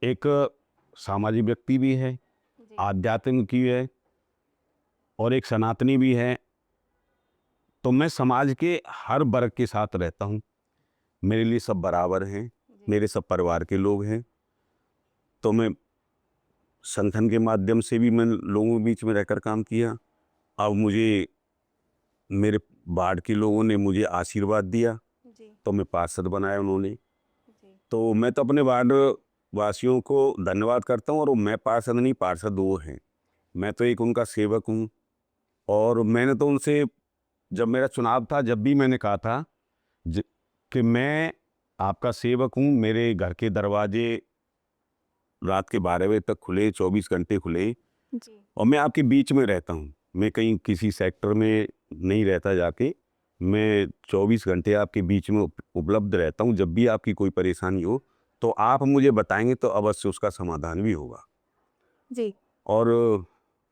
Speaker 2: एक सामाजिक व्यक्ति भी है, आध्यात्म की है, और एक सनातनी भी है। तो मैं समाज के हर वर्ग के साथ रहता हूँ। मेरे लिए सब बराबर हैं, मेरे सब परिवार के लोग हैं। तो मैं संगठन के माध्यम से भी मैं लोगों के बीच में रहकर काम किया। अब मुझे मेरे वार्ड के लोगों ने मुझे आशीर्वाद दिया, तो मैं पार्षद बनाया उन्होंने। तो मैं तो अपने वार्ड वासियों को धन्यवाद करता हूँ, और मैं पार्षद नहीं, पार्षद वो हैं। मैं तो एक उनका सेवक हूँ। और मैंने तो उनसे, जब मेरा चुनाव था, जब भी मैंने कहा था कि मैं आपका सेवक हूँ, मेरे घर के दरवाजे रात के 12 बजे तक खुले, 24 घंटे खुले, और मैं आपके बीच में रहता हूँ। मैं कहीं किसी सेक्टर में नहीं रहता जाके, मैं 24 घंटे आपके बीच में उपलब्ध रहता हूँ। जब भी आपकी कोई परेशानी हो तो आप मुझे बताएंगे तो अवश्य उसका समाधान भी होगा।
Speaker 1: जी।
Speaker 2: और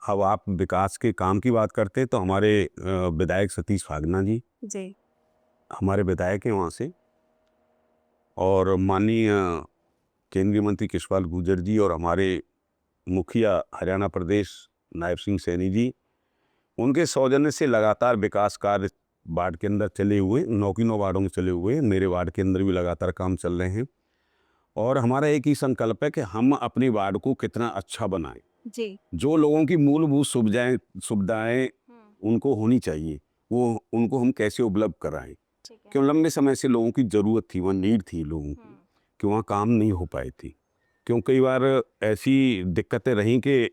Speaker 2: अब आप विकास के काम की बात करते हैं तो हमारे विधायक सतीश फागना जी
Speaker 1: जी।
Speaker 2: हमारे विधायक हैं वहाँ से, और माननीय केंद्रीय मंत्री कृष्णपाल गुर्जर जी, और हमारे मुखिया हरियाणा प्रदेश नायब सिंह सैनी जी, उनके सौजन्य से लगातार विकास कार्य वार्ड के अंदर चले हुए, 9 वार्डों में चले हुए, मेरे वार्ड के अंदर भी लगातार काम चल रहे हैं। और हमारा एक ही संकल्प है कि हम अपने वार्ड को कितना अच्छा बनाएं।
Speaker 1: जी।
Speaker 2: जो लोगों की मूलभूत सुविधाएं उनको होनी चाहिए, वो उनको हम कैसे उपलब्ध कराएं। क्यों लंबे समय से लोगों की ज़रूरत थी, वहाँ नीड थी लोगों की, कि वहाँ काम नहीं हो पाई थी। क्यों कई बार ऐसी दिक्कतें रहीं कि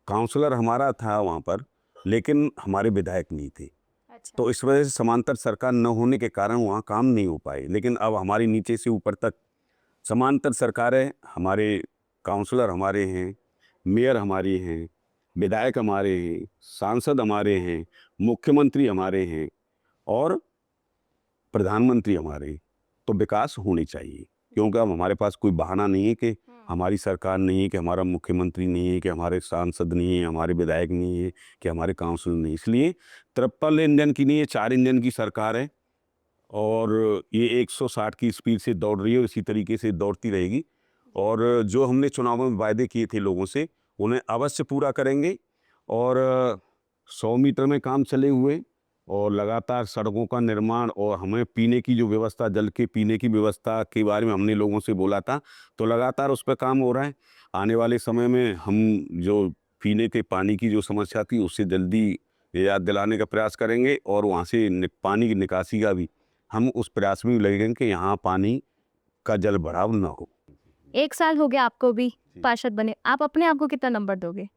Speaker 2: काउंसलर हमारा था वहाँ पर, लेकिन हमारे विधायक नहीं थे। तो इस वजह से समांतर सरकार न होने के कारण वहाँ काम नहीं हो पाए। लेकिन अब हमारी नीचे से ऊपर तक समांतर सरकार है, हमारे काउंसलर हमारे हैं, मेयर हमारी हैं, विधायक हमारे हैं, सांसद हमारे हैं, मुख्यमंत्री हमारे हैं और प्रधानमंत्री हमारे हैं, तो विकास होनी चाहिए। क्योंकि अब हमारे पास कोई बहाना नहीं है कि हमारी सरकार नहीं है, कि हमारा मुख्यमंत्री नहीं है, कि हमारे सांसद नहीं है, हमारे विधायक नहीं है, कि हमारे काउंसिल नहीं है। इसलिए ट्रिपल इंजन की नहीं है, 4 इंजन की सरकार है और ये 160 की स्पीड से दौड़ रही है, इसी तरीके से दौड़ती रहेगी। और जो हमने चुनावों में वायदे किए थे लोगों से, उन्हें अवश्य पूरा करेंगे। और 100 मीटर में काम चले हुए और लगातार सड़कों का निर्माण और हमें पीने की जो व्यवस्था, जल के पीने की व्यवस्था के बारे में हमने लोगों से बोला था, तो लगातार उस पर काम हो रहा है। आने वाले समय में हम जो पीने के पानी की जो समस्या थी, उससे जल्दी याद दिलाने का प्रयास करेंगे और वहाँ से पानी की निकासी का भी हम उस प्रयास में लगेंगे कि यहाँ पानी का जल भराव न हो।
Speaker 1: 1 साल हो गया आपको भी पार्षद बने, आप अपने आप को कितना नंबर दोगे?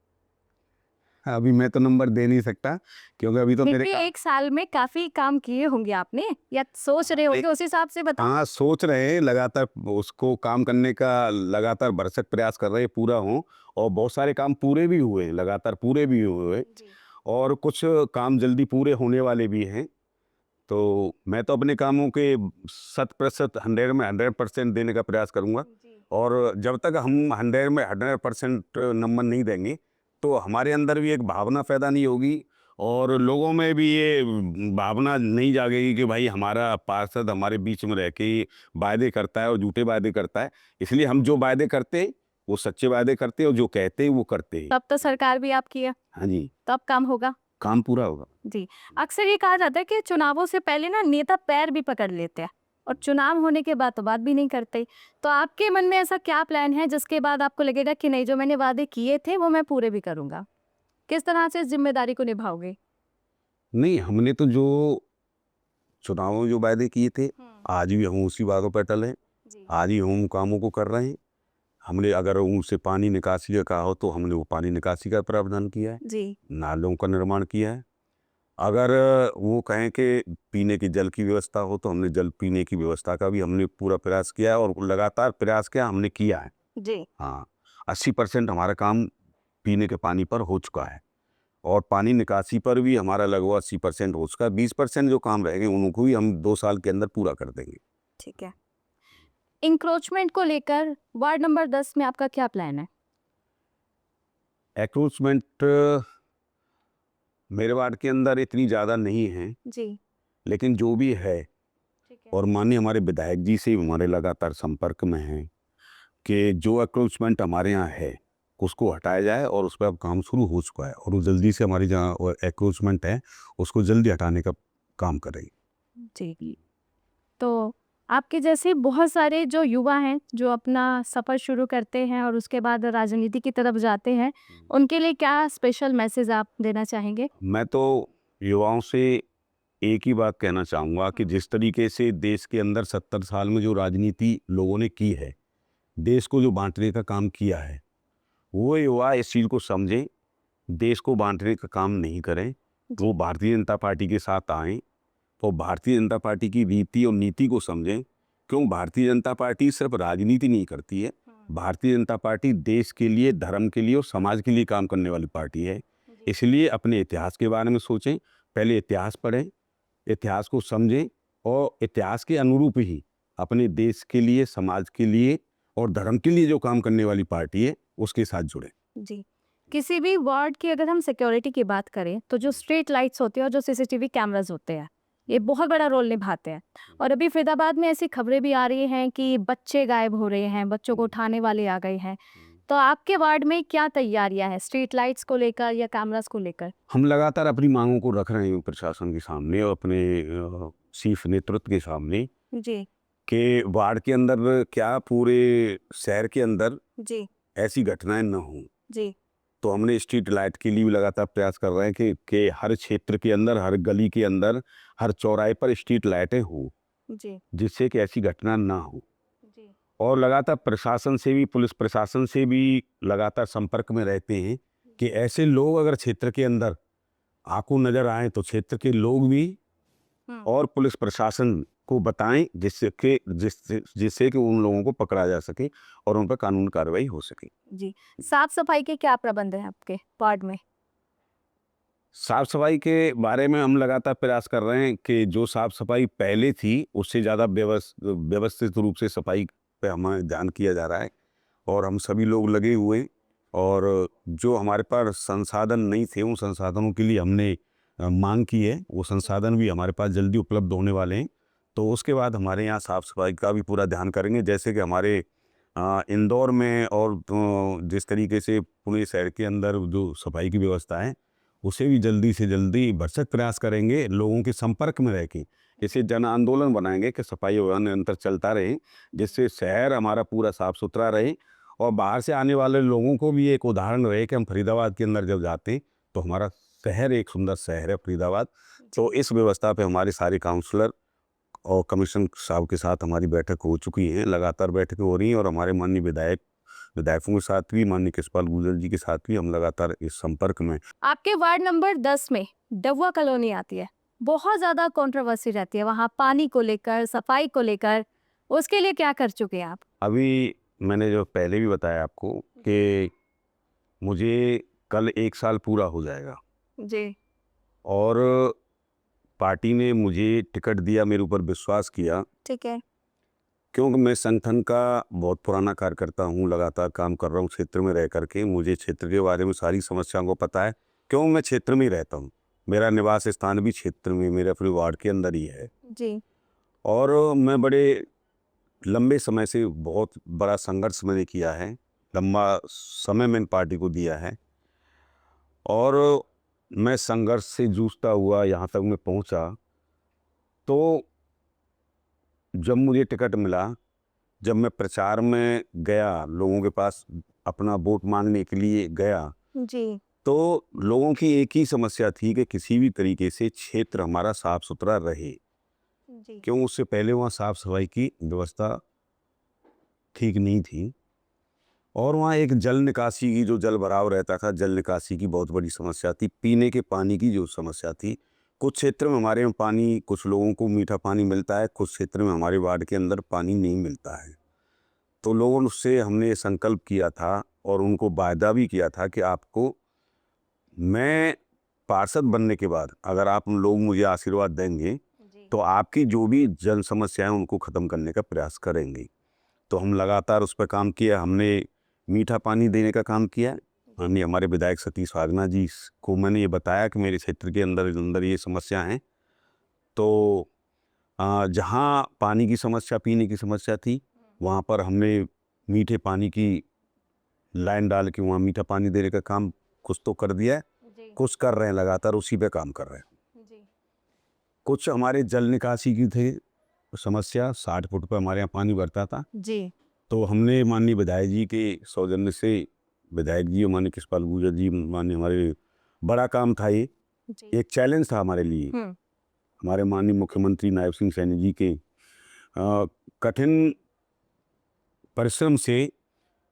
Speaker 2: अभी मैं तो नंबर दे नहीं सकता, क्योंकि अभी तो
Speaker 1: फिर
Speaker 2: मेरे
Speaker 1: भी 1 साल में काफी काम किए होंगे आपने, या सोच रहे होंगे, उस हिसाब से बताओ।
Speaker 2: हाँ, सोच रहे हैं, लगातार उसको काम करने का लगातार भरसक प्रयास कर रहे हैं पूरा हो। और बहुत सारे काम पूरे भी हुए हैं, लगातार पूरे भी हुए हैं
Speaker 1: जी।
Speaker 2: और कुछ काम जल्दी पूरे होने वाले भी हैं। तो मैं तो अपने कामों के 100% 100 में 100% देने का प्रयास करूंगा।
Speaker 1: जी।
Speaker 2: और जब तक हम 100 में 100% नंबर नहीं देंगे, तो हमारे अंदर भी एक भावना पैदा नहीं होगी और लोगों में भी ये भावना नहीं जागेगी कि भाई हमारा पार्षद हमारे बीच में रह के वायदे करता है और झूठे वायदे करता है। इसलिए हम जो वायदे करते हैं वो सच्चे वायदे करते हैं और जो कहते हैं वो करते हैं।
Speaker 1: तब तो सरकार भी आपकी है,
Speaker 2: हाँ जी,
Speaker 1: तब काम होगा।
Speaker 2: काम पूरा होगा।
Speaker 1: जी। अक्सर ये कहा जाता है कि चुनावों से पहले ना नेता पैर भी पकड़ लेते हैं और चुनाव होने के बाद तो बात भी नहीं करते। तो आपके मन में ऐसा क्या प्लान है जिसके बाद आपको लगेगा कि नहीं, जो मैंने वादे किए थे वो मैं पूरे भी करूंगा? किस तरह से इस जिम्मेदारी को निभाओगे?
Speaker 2: नहीं, हमने तो जो चुनावों में जो वायदे किए थे, आज भी हम उसी बातों पर अटल हैं।
Speaker 1: जी।
Speaker 2: आज ही हम उन कामों को कर रहे हैं। हमने अगर उनसे पानी निकासी का कहा हो तो हमने वो पानी निकासी का प्रावधान किया है,
Speaker 1: जी।
Speaker 2: नालों का निर्माण किया है। अगर वो कहें कि पीने की जल की व्यवस्था हो तो हमने जल पीने की व्यवस्था का भी हमने पूरा प्रयास किया है और लगातार प्रयास किया हमने किया है।
Speaker 1: जी।
Speaker 2: हाँ, 80% हमारा काम पीने के पानी पर हो चुका है और पानी निकासी पर भी हमारा लगभग 80% हो चुका है। 20% जो काम रहेंगे उनको भी हम 2 साल के अंदर पूरा कर देंगे।
Speaker 1: ठीक है। इंक्रोचमेंट को लेकर वार्ड नंबर 10 में आपका क्या प्लान है?
Speaker 2: एंक्रोचमेंट मेरे वार्ड के अंदर इतनी ज़्यादा नहीं है,
Speaker 1: जी।
Speaker 2: लेकिन जो भी है
Speaker 1: ठीक है।
Speaker 2: और माननीय हमारे विधायक जी से हमारे लगातार संपर्क में हैं कि जो एंक्रोचमेंट हमारे यहाँ है उसको हटाया जाए और उस पर अब काम शुरू हो चुका है और वो जल्दी से हमारी जहाँ एंक्रोचमेंट है उसको जल्दी हटाने का काम करें।
Speaker 1: जी। तो आपके जैसे बहुत सारे जो युवा हैं जो अपना सफ़र शुरू करते हैं और उसके बाद राजनीति की तरफ जाते हैं, उनके लिए क्या स्पेशल मैसेज आप देना चाहेंगे?
Speaker 2: मैं तो युवाओं से एक ही बात कहना चाहूँगा कि जिस तरीके से देश के अंदर 70 साल में जो राजनीति लोगों ने की है, देश को जो बांटने का काम किया है, वो युवा इस चीज़ को समझें, देश को बांटने का काम नहीं करें। वो भारतीय जनता पार्टी के साथ आएँ तो भारतीय जनता पार्टी की रीति और नीति को समझें। क्यों भारतीय जनता पार्टी सिर्फ राजनीति नहीं करती है, भारतीय जनता पार्टी देश के लिए, धर्म के लिए और समाज के लिए काम करने वाली पार्टी है। इसलिए अपने इतिहास के बारे में सोचें, पहले इतिहास पढ़ें, इतिहास को समझें और इतिहास के अनुरूप ही अपने देश के लिए, समाज के लिए और धर्म के लिए जो काम करने वाली पार्टी है उसके साथ जुड़ें।
Speaker 1: जी। किसी भी वार्ड की अगर हम सिक्योरिटी की बात करें तो जो स्ट्रीट लाइट्स होते हैं और जो सीसीटीवी कैमरास होते हैं, ये बहुत बड़ा रोल निभाते हैं। और अभी फरीदाबाद में ऐसी खबरें भी आ रही हैं कि बच्चे गायब हो रहे हैं, बच्चों को उठाने वाले आ गए हैं। तो आपके वार्ड में क्या तैयारियां हैं स्ट्रीट लाइट्स को लेकर या कैमरास को लेकर?
Speaker 2: हम लगातार अपनी मांगों को रख रहे हैं प्रशासन के सामने और अपने चीफ नेतृत्व के सामने
Speaker 1: जी।
Speaker 2: कि वार्ड के अंदर क्या पूरे शहर के अंदर
Speaker 1: जी।
Speaker 2: ऐसी घटनाएं न हों।
Speaker 1: जी।
Speaker 2: तो हमने स्ट्रीट लाइट के लिए भी लगातार प्रयास कर रहे हैं कि हर क्षेत्र के अंदर, हर गली के अंदर, हर चौराहे पर स्ट्रीट लाइटें हों,
Speaker 1: जी।
Speaker 2: जिससे कि ऐसी घटना ना हो।
Speaker 1: जी।
Speaker 2: और लगातार प्रशासन से भी, पुलिस प्रशासन से भी लगातार संपर्क में रहते हैं कि ऐसे लोग अगर क्षेत्र के अंदर आपको नजर आए तो क्षेत्र के लोग भी और पुलिस प्रशासन को बताएं, जिससे कि उन लोगों को पकड़ा जा सके और उन पर कानूनी कार्रवाई हो सके।
Speaker 1: जी, साफ सफाई के क्या प्रबंध हैं आपके वार्ड में?
Speaker 2: साफ सफाई के बारे में हम लगातार प्रयास कर रहे हैं कि जो साफ सफाई पहले थी उससे ज़्यादा व्यवस्थित रूप से सफाई पे हमें ध्यान किया जा रहा है और हम सभी लोग लगे हुए हैं। और जो हमारे पास संसाधन नहीं थे उन संसाधनों के लिए हमने मांग की है, वो संसाधन भी हमारे पास जल्दी उपलब्ध होने वाले हैं। तो उसके बाद हमारे यहाँ साफ सफाई का भी पूरा ध्यान करेंगे, जैसे कि हमारे इंदौर में और जिस तरीके से पुणे शहर के अंदर जो सफाई की व्यवस्था है उसे भी जल्दी से जल्दी भरसक प्रयास करेंगे, लोगों के संपर्क में रह के इसे जन आंदोलन बनाएंगे कि सफाई अभियान निरंतर चलता रहे, जिससे शहर हमारा पूरा साफ सुथरा रहे और बाहर से आने वाले लोगों को भी एक उदाहरण रहे कि हम फरीदाबाद के अंदर जब जाते हैं तो हमारा शहर एक सुंदर शहर है फरीदाबाद। तो इस व्यवस्था पे हमारे सारे काउंसलर और कमिश्नर साहब के साथ हमारी बैठक हो चुकी है, लगातार बैठकें हो रही हैं और हमारे माननीय विधायकों के साथ भी, माननीय कृष्णपाल गुर्जर जी के साथ भी हम लगातार इस संपर्क में।
Speaker 1: आपके वार्ड नंबर 10 में डबुआ कॉलोनी आती है, बहुत ज्यादा कंट्रोवर्सी रहती है वहाँ पानी को लेकर, सफाई को लेकर, उसके लिए क्या कर चुके हैं आप?
Speaker 2: अभी मैंने जो पहले भी बताया आपको कि मुझे कल 1 साल पूरा हो जाएगा
Speaker 1: जी।
Speaker 2: और पार्टी ने मुझे टिकट दिया, मेरे ऊपर विश्वास किया,
Speaker 1: ठीक है।
Speaker 2: क्योंकि मैं संगठन का बहुत पुराना कार्यकर्ता हूँ, लगातार काम कर रहा हूँ क्षेत्र में रह करके, मुझे क्षेत्र के बारे में सारी समस्याओं को पता है, क्यों मैं क्षेत्र में ही रहता हूँ, मेरा निवास स्थान भी क्षेत्र में, मेरे अपने वार्ड के अंदर ही है।
Speaker 1: जी।
Speaker 2: और मैं बड़े लंबे समय से बहुत बड़ा संघर्ष मैंने किया है, लंबा समय मैंने पार्टी को दिया है और मैं संघर्ष से जूझता हुआ यहाँ तक मैं पहुँचा। तो जब मुझे टिकट मिला, जब मैं प्रचार में गया, लोगों के पास अपना वोट मांगने के लिए गया,
Speaker 1: जी।
Speaker 2: तो लोगों की एक ही समस्या थी कि किसी भी तरीके से क्षेत्र हमारा साफ सुथरा रहे।
Speaker 1: जी।
Speaker 2: क्यों, उससे पहले वहाँ साफ सफाई की व्यवस्था ठीक नहीं थी और वहाँ एक जल निकासी की, जो जल भराव रहता था, जल निकासी की बहुत बड़ी समस्या थी, पीने के पानी की जो समस्या थी। कुछ क्षेत्र में हमारे यहाँ पानी, कुछ लोगों को मीठा पानी मिलता है, कुछ क्षेत्र में हमारे वार्ड के अंदर पानी नहीं मिलता है। तो लोगों से हमने संकल्प किया था और उनको वायदा भी किया था कि आपको, मैं पार्षद बनने के बाद अगर आप लोग मुझे आशीर्वाद देंगे तो आपकी जो भी जन समस्याएं उनको ख़त्म करने का प्रयास करेंगे। तो हम लगातार उस पर काम किया, हमने मीठा पानी देने का काम किया। माननीय हमारे विधायक सतीश वागना जी को मैंने ये बताया कि मेरे क्षेत्र के अंदर ये समस्या हैं। तो जहाँ पानी की समस्या, पीने की समस्या थी, वहाँ पर हमने मीठे पानी की लाइन डाल के वहाँ मीठा पानी देने का काम कुछ तो कर दिया है, कुछ कर रहे हैं, लगातार उसी पे काम कर रहे हैं। कुछ हमारे जल निकासी की थे समस्या, 60 फुट पर हमारे यहाँ पानी भरता था।
Speaker 1: जी।
Speaker 2: तो हमने माननीय विधायक जी के सौजन्य से, विधायक जी और माननीय कृष्णपाल गुर्जर जी, माननीय हमारे, बड़ा काम था ये, एक चैलेंज था हमारे लिए, हमारे माननीय मुख्यमंत्री नायब सिंह सैनी जी के कठिन परिश्रम से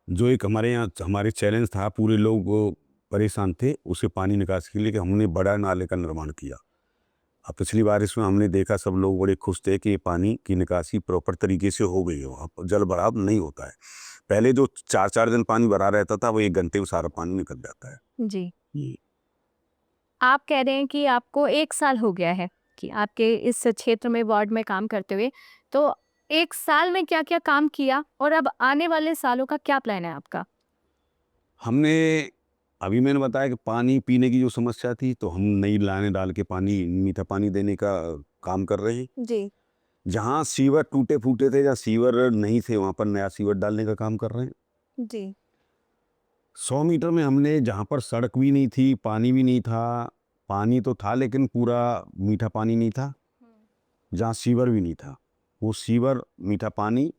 Speaker 2: जो एक हमारे यहाँ हमारे चैलेंज था, पूरे लोग परेशान थे उसे पानी निकासी के लिए, कि हमने बड़ा नाले का निर्माण किया। अब पिछली बार इसमें हमने देखा सब लोग बड़े खुश थे कि पानी की निकासी प्रॉपर तरीके से हो गई हो, अब जल भराव नहीं होता है। पहले जो 4-4 दिन पानी भरा रहता था, वो 1 घंटे में सारा पानी निकल जाता है।
Speaker 1: जी। आप कह रहे हैं कि आपको 1 साल हो गया है कि आपके इस क्षेत्र में, वार्ड में काम करते हुए, तो 1 साल में क्या-क्या काम किया और अब आने वाले सालों का क्या प्लान है आपका?
Speaker 2: हमने, अभी मैंने बताया कि पानी पीने की जो समस्या थी, तो हम नई लाइनें डाल के पानी, मीठा पानी देने का काम कर रहे हैं।
Speaker 1: जी।
Speaker 2: जहाँ सीवर टूटे फूटे थे, जहाँ सीवर नहीं थे, वहाँ पर नया सीवर डालने का काम कर रहे हैं।
Speaker 1: जी।
Speaker 2: 100 मीटर में हमने, जहाँ पर सड़क भी नहीं थी, पानी भी नहीं था, पानी तो था लेकिन पूरा मीठा पानी नहीं था, जहाँ सीवर भी नहीं था, वो सीवर, मीठा पानी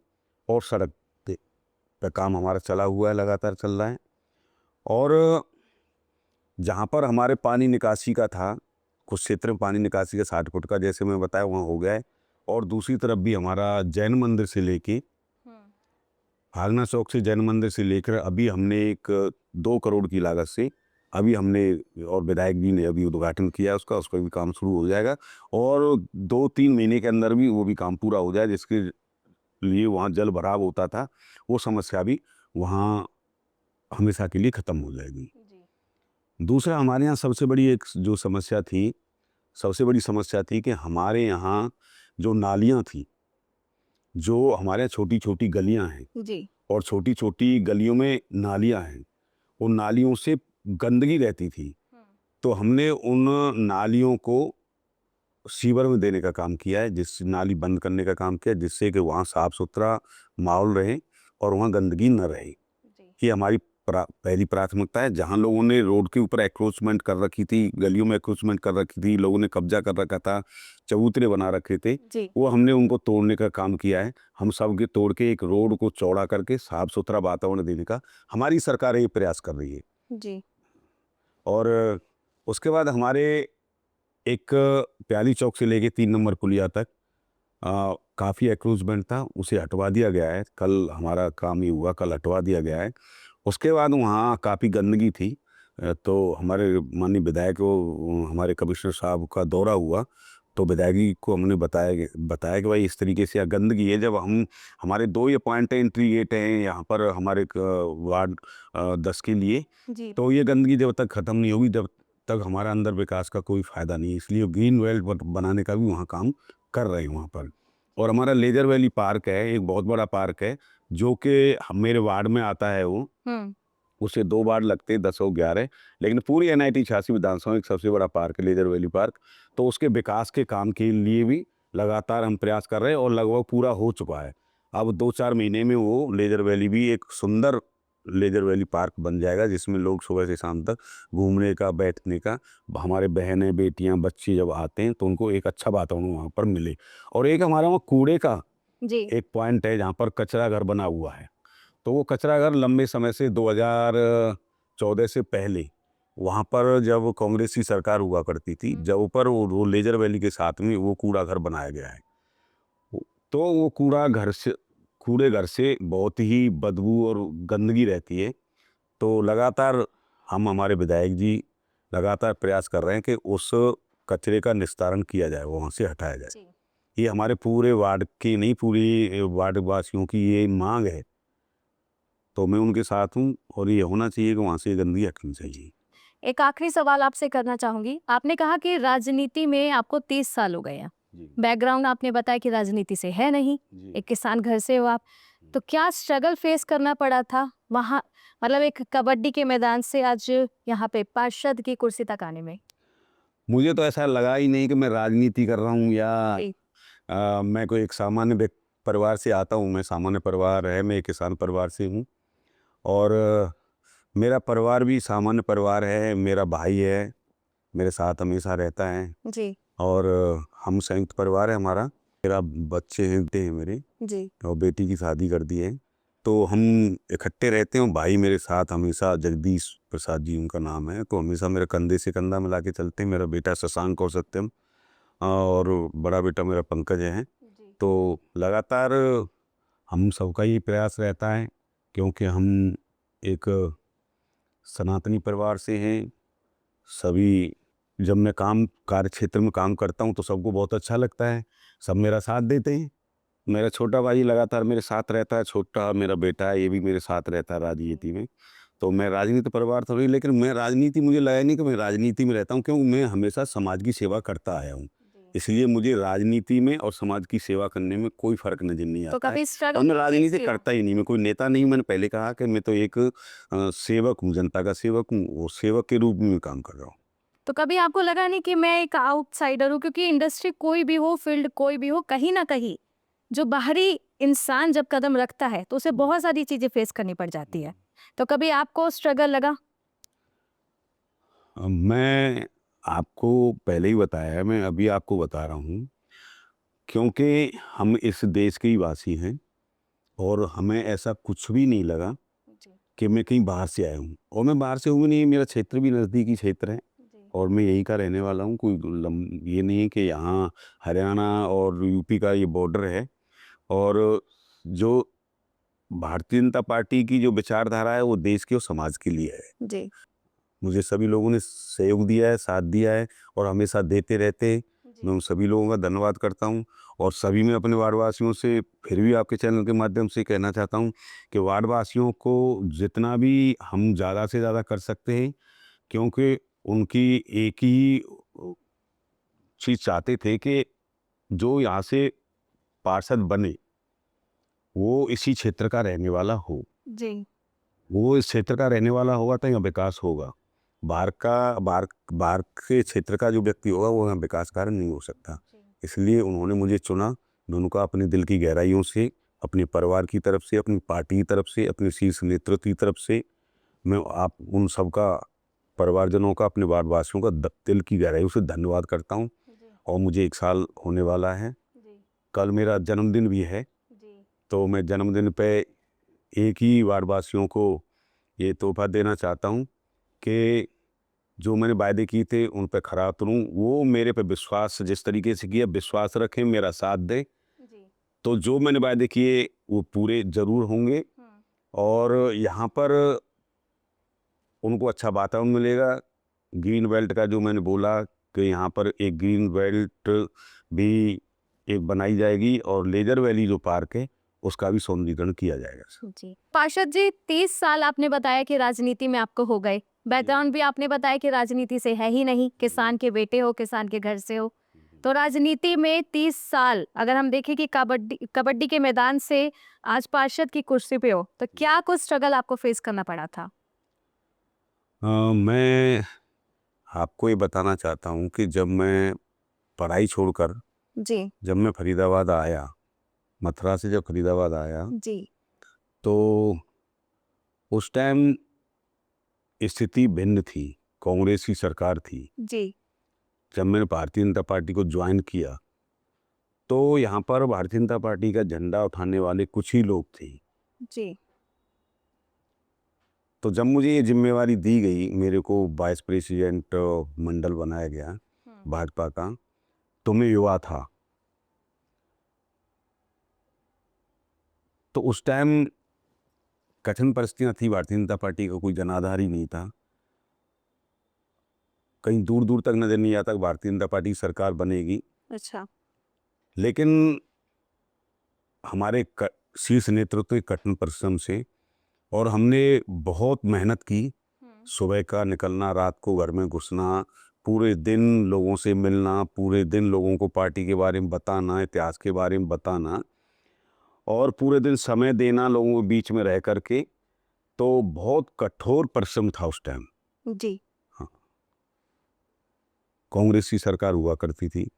Speaker 2: और सड़क पे काम हमारा चला हुआ है, लगातार चल रहा है। और जहाँ पर हमारे पानी निकासी का था, कुछ क्षेत्र में पानी निकासी का 60 फुट का, जैसे मैं बताया, वहाँ हो गया है। और दूसरी तरफ भी हमारा जैन मंदिर से लेके, भागना चौक से जैन मंदिर से लेकर, अभी हमने एक 2 करोड़ की लागत से अभी हमने और विधायक जी ने अभी उद्घाटन किया उसका भी काम शुरू हो जाएगा और 2-3 महीने के अंदर भी वो भी काम पूरा हो जाए, जिसके लिए वहाँ जल भराव होता था, वो समस्या भी वहाँ हमेशा के लिए खत्म हो जाएगी। दूसरा, हमारे यहाँ सबसे बड़ी समस्या थी कि हमारे यहाँ जो नालियाँ थी, जो हमारे यहाँ छोटी-छोटी गलियाँ हैं
Speaker 1: जी।
Speaker 2: और छोटी-छोटी गलियों में नालियाँ हैं, उन नालियों से गंदगी रहती थी। तो हमने उन नालियों को सीवर में देने का काम किया है, नाली बंद करने का काम किया है, जिससे कि वहाँ साफ-सुथरा माहौल रहे और वहाँ गंदगी न रहे। ये हमारी पहली प्राथमिकता है। जहाँ लोगों ने रोड के ऊपर एंक्रोचमेंट कर रखी थी, गलियों में एंक्रोचमेंट कर रखी थी, लोगों ने कब्जा कर रखा था, चबूतरे बना रखे थे,
Speaker 1: जी।
Speaker 2: वो हमने उनको तोड़ने का काम किया है। हम सब के तोड़ के एक रोड को चौड़ा करके साफ-सुथरा वातावरण देने का हमारी सरकार ये प्रयास कर रही है।
Speaker 1: जी।
Speaker 2: और उसके बाद हमारे एक प्याली चौक से लेके 3 नंबर पुलिया तक काफ़ी एंक्रोचमेंट था, उसे हटवा दिया गया है। कल हमारा काम ये हुआ, कल हटवा दिया गया है। उसके बाद वहाँ काफ़ी गंदगी थी, तो हमारे माननीय विधायक को हमारे कमिश्नर साहब का दौरा हुआ, तो विधायक जी को हमने बताया कि भाई इस तरीके से यहाँ गंदगी है। जब हमारे 2 ये पॉइंट है, एंट्री गेट हैं यहाँ पर हमारे वार्ड 10 के लिए,
Speaker 1: जी।
Speaker 2: तो ये गंदगी जब तक ख़त्म नहीं होगी, जब तक हमारा अंदर विकास का कोई फ़ायदा नहीं है। इसलिए ग्रीन बेल्ट बनाने का भी वहाँ काम कर रहे हैं वहाँ पर। और हमारा लेजर वैली पार्क है, एक बहुत बड़ा पार्क है, जो कि मेरे वार्ड में आता है वो। उसे 2 वार्ड लगते हैं, 10 और 11, लेकिन पूरी NIT 86 विधानसभा में एक सबसे बड़ा पार्क है लेजर वैली पार्क। तो उसके विकास के काम के लिए भी लगातार हम प्रयास कर रहे हैं और लगभग पूरा हो चुका है। अब 2-4 महीने में वो लेजर वैली भी एक सुंदर लेजर वैली पार्क बन जाएगा, जिसमें लोग सुबह से शाम तक घूमने का, बैठने का, हमारे बहनें, बेटियाँ, बच्चे जब आते हैं तो उनको एक अच्छा वातावरण वहाँ पर मिले। और एक हमारा वहाँ कूड़े का
Speaker 1: जी।
Speaker 2: एक पॉइंट है जहाँ पर कचरा घर बना हुआ है। तो वो कचरा घर लंबे समय से 2014 से पहले वहाँ पर जब कांग्रेस की सरकार हुआ करती थी, जब ऊपर वो लेजर वैली के साथ में वो कूड़ा घर बनाया गया है। तो वो कूड़े घर से बहुत ही बदबू और गंदगी रहती है। तो लगातार हमारे विधायक जी लगातार प्रयास कर रहे हैं कि उस कचरे का निस्तारण किया जाए, वहाँ से हटाया जाए। ये हमारे पूरे वार्ड की नहीं, पूरी वार्ड वासियों की ये मांग है। तो मैं उनके साथ हूँ और ये होना चाहिए कि वहाँ से गंदगी हटनी चाहिए।
Speaker 1: एक आखिरी सवाल आपसे करना चाहूंगी। आपने कहा कि राजनीति में आपको 30 साल हो गए हैं।
Speaker 2: जी।
Speaker 1: बैकग्राउंड आपने बताया कि राजनीति से है नहीं,
Speaker 2: जी।
Speaker 1: एक किसान घर से हो आप। तो क्या स्ट्रगल फेस करना पड़ा था वहाँ, मतलब एक कबड्डी के मैदान से आज यहाँ पे पार्षद की कुर्सी तक आने में?
Speaker 2: मुझे तो ऐसा लगा ही नहीं कि मैं राजनीति कर रहा हूँ या
Speaker 1: जी।
Speaker 2: मैं कोई एक परिवार से आता हूँ। मैं सामान्य परिवार है, मैं एक किसान परिवार से हूँ और मेरा परिवार भी सामान्य परिवार है। मेरा भाई है, मेरे साथ हमेशा रहता है
Speaker 1: जी।
Speaker 2: और हम संयुक्त परिवार है हमारा। मेरा बच्चे हैं मेरे
Speaker 1: जी।
Speaker 2: और बेटी की शादी कर दी है, तो हम इकट्ठे रहते हैं। भाई मेरे साथ हमेशा, जगदीश प्रसाद जी उनका नाम है, तो हमेशा मेरे कंधे से कंधा मिला के चलते हैं। मेरा बेटा शशांक और सत्यम और बड़ा बेटा मेरा पंकज है। तो लगातार हम सबका ये प्रयास रहता है, क्योंकि हम एक सनातनी परिवार से हैं। सभी जब मैं कार्य क्षेत्र में काम करता हूँ तो सबको बहुत अच्छा लगता है, सब मेरा साथ देते हैं। मेरा छोटा भाई लगातार मेरे साथ रहता है, छोटा मेरा बेटा है, ये भी मेरे साथ रहता है राजनीति में। तो मैं राजनीति परिवार तो नहीं, लेकिन मुझे लगा नहीं कि मैं राजनीति में रहता हूँ, क्योंकि मैं हमेशा समाज की सेवा करता आया हूँ। इसलिए मुझे राजनीति में और समाज की सेवा करने में कोई फ़र्क नज़र नहीं
Speaker 1: तो
Speaker 2: आता है
Speaker 1: कभी
Speaker 2: और
Speaker 1: स्ट्रगल
Speaker 2: मैं राजनीति करता ही नहीं। मैं कोई नेता नहीं, मैंने पहले कहा कि मैं तो एक सेवक हूँ, जनता का सेवक हूँ, वो सेवक के रूप में मैं काम कर रहा हूँ।
Speaker 1: तो कभी आपको लगा नहीं कि मैं एक आउटसाइडर हूँ? क्योंकि इंडस्ट्री कोई भी हो, फील्ड कोई भी हो, कहीं ना कहीं जो बाहरी इंसान जब कदम रखता है तो उसे बहुत सारी चीजें फेस करनी पड़ जाती है। तो कभी आपको स्ट्रगल लगा?
Speaker 2: मैं आपको पहले ही बताया है, मैं अभी आपको बता रहा हूँ, क्योंकि हम इस देश के ही वासी हैं और हमें ऐसा कुछ भी नहीं लगा कि मैं कहीं बाहर से आया हूँ। और मैं बाहर से हूँ भी नहीं, मेरा क्षेत्र भी नज़दीकी क्षेत्र है और मैं यहीं का रहने वाला हूँ। कोई ये नहीं है कि यहाँ हरियाणा और यूपी का ये बॉर्डर है। और जो भारतीय जनता पार्टी की जो विचारधारा है वो देश के और समाज के लिए है।
Speaker 1: जी।
Speaker 2: मुझे सभी लोगों ने सहयोग दिया है, साथ दिया है और हमेशा देते रहते हैं। मैं उन सभी लोगों का धन्यवाद करता हूँ और सभी मैं अपने वार्डवासियों से फिर भी आपके चैनल के माध्यम से कहना चाहता हूँ कि वार्डवासियों को जितना भी हम ज़्यादा से ज़्यादा कर सकते हैं, क्योंकि उनकी एक ही चीज़ चाहते थे कि जो यहाँ से पार्षद बने, वो इसी क्षेत्र का रहने वाला हो।
Speaker 1: जी।
Speaker 2: वो इस क्षेत्र का रहने वाला होगा तो यहाँ विकास होगा। बाहर के क्षेत्र का जो व्यक्ति होगा वो यहाँ विकास कार्य नहीं हो सकता। इसलिए उन्होंने मुझे चुना। मैं उनका अपने दिल की गहराइयों से, अपने परिवार की तरफ से, अपनी पार्टी की तरफ से, अपने शीर्ष नेतृत्व की तरफ से मैं आप उन सबका, परिवारजनों का, अपने वार्डवासियों का दिल की गहराइयों से धन्यवाद करता हूँ। और मुझे 1 साल होने वाला है। कल मेरा जन्मदिन भी है, तो मैं जन्मदिन पे एक ही वार्डवासियों को ये तोहफा देना चाहता हूँ कि जो मैंने वायदे किए थे उन पे खरा उतरूँ। वो मेरे पे विश्वास जिस तरीके से किया, विश्वास रखें, मेरा साथ दें, तो जो मैंने वायदे किए वो पूरे ज़रूर होंगे। और यहाँ पर उनको अच्छा वातावरण मिलेगा। ग्रीन बेल्ट का जो मैंने बोला कि यहाँ पर एक ग्रीन बेल्ट भी एक बनाई जाएगी और लेजर वैली जो पार्क है उसका भी सौंदर्यीकरण किया जाएगा।
Speaker 1: जी पार्षद जी, 30 साल आपने बताया कि राजनीति में आपको हो गए, बैकग्राउंड भी आपने बताया कि राजनीति से है ही नहीं, किसान के बेटे हो, किसान के घर से हो। तो राजनीति में 30 साल अगर हम देखें कि कबड्डी के मैदान से आज पार्षद की कुर्सी पे हो, तो क्या कुछ स्ट्रगल आपको फेस करना पड़ा था?
Speaker 2: मैं आपको ये बताना चाहता हूँ कि जब मैं पढ़ाई छोड़कर
Speaker 1: जी।
Speaker 2: जब मैं फरीदाबाद आया, मथुरा से जब फरीदाबाद आया,
Speaker 1: जी।
Speaker 2: तो उस टाइम स्थिति भिन्न थी। कांग्रेस की सरकार थी।
Speaker 1: जी।
Speaker 2: जब मैंने भारतीय जनता पार्टी को ज्वाइन किया तो यहाँ पर भारतीय जनता पार्टी का झंडा उठाने वाले कुछ ही लोग थे।
Speaker 1: जी।
Speaker 2: तो जब मुझे ये जिम्मेवारी दी गई, मेरे को वाइस प्रेसिडेंट मंडल बनाया गया भाजपा का, तो मैं युवा था। तो उस टाइम कठिन परिस्थितियां थी। भारतीय जनता पार्टी का कोई जनाधार ही नहीं था। कहीं दूर दूर तक नजर नहीं आता कि भारतीय जनता पार्टी की सरकार बनेगी।
Speaker 1: अच्छा।
Speaker 2: लेकिन हमारे शीर्ष नेतृत्व के कठिन परिश्रम से और हमने बहुत मेहनत की। सुबह का निकलना, रात को घर में घुसना, पूरे दिन लोगों से मिलना, पूरे दिन लोगों को पार्टी के बारे में बताना, इतिहास के बारे में बताना और पूरे दिन समय देना लोगों के बीच में रह करके। तो बहुत कठोर परिश्रम था उस टाइम।
Speaker 1: जी।
Speaker 2: हाँ, कांग्रेस की सरकार हुआ करती थी,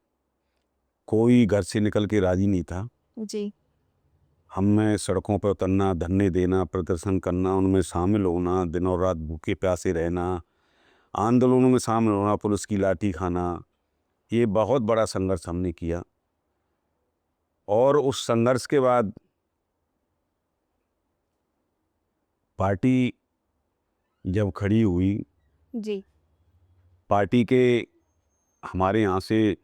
Speaker 2: कोई घर से निकल के राजी नहीं था।
Speaker 1: जी।
Speaker 2: हमें सड़कों पर उतरना, धरने देना, प्रदर्शन करना, उनमें शामिल होना, दिन और रात भूखे प्यासे रहना, आंदोलनों में शामिल होना, पुलिस की लाठी खाना, ये बहुत बड़ा संघर्ष हमने किया। और उस संघर्ष के बाद पार्टी जब खड़ी हुई,
Speaker 1: जी।
Speaker 2: पार्टी के हमारे यहाँ से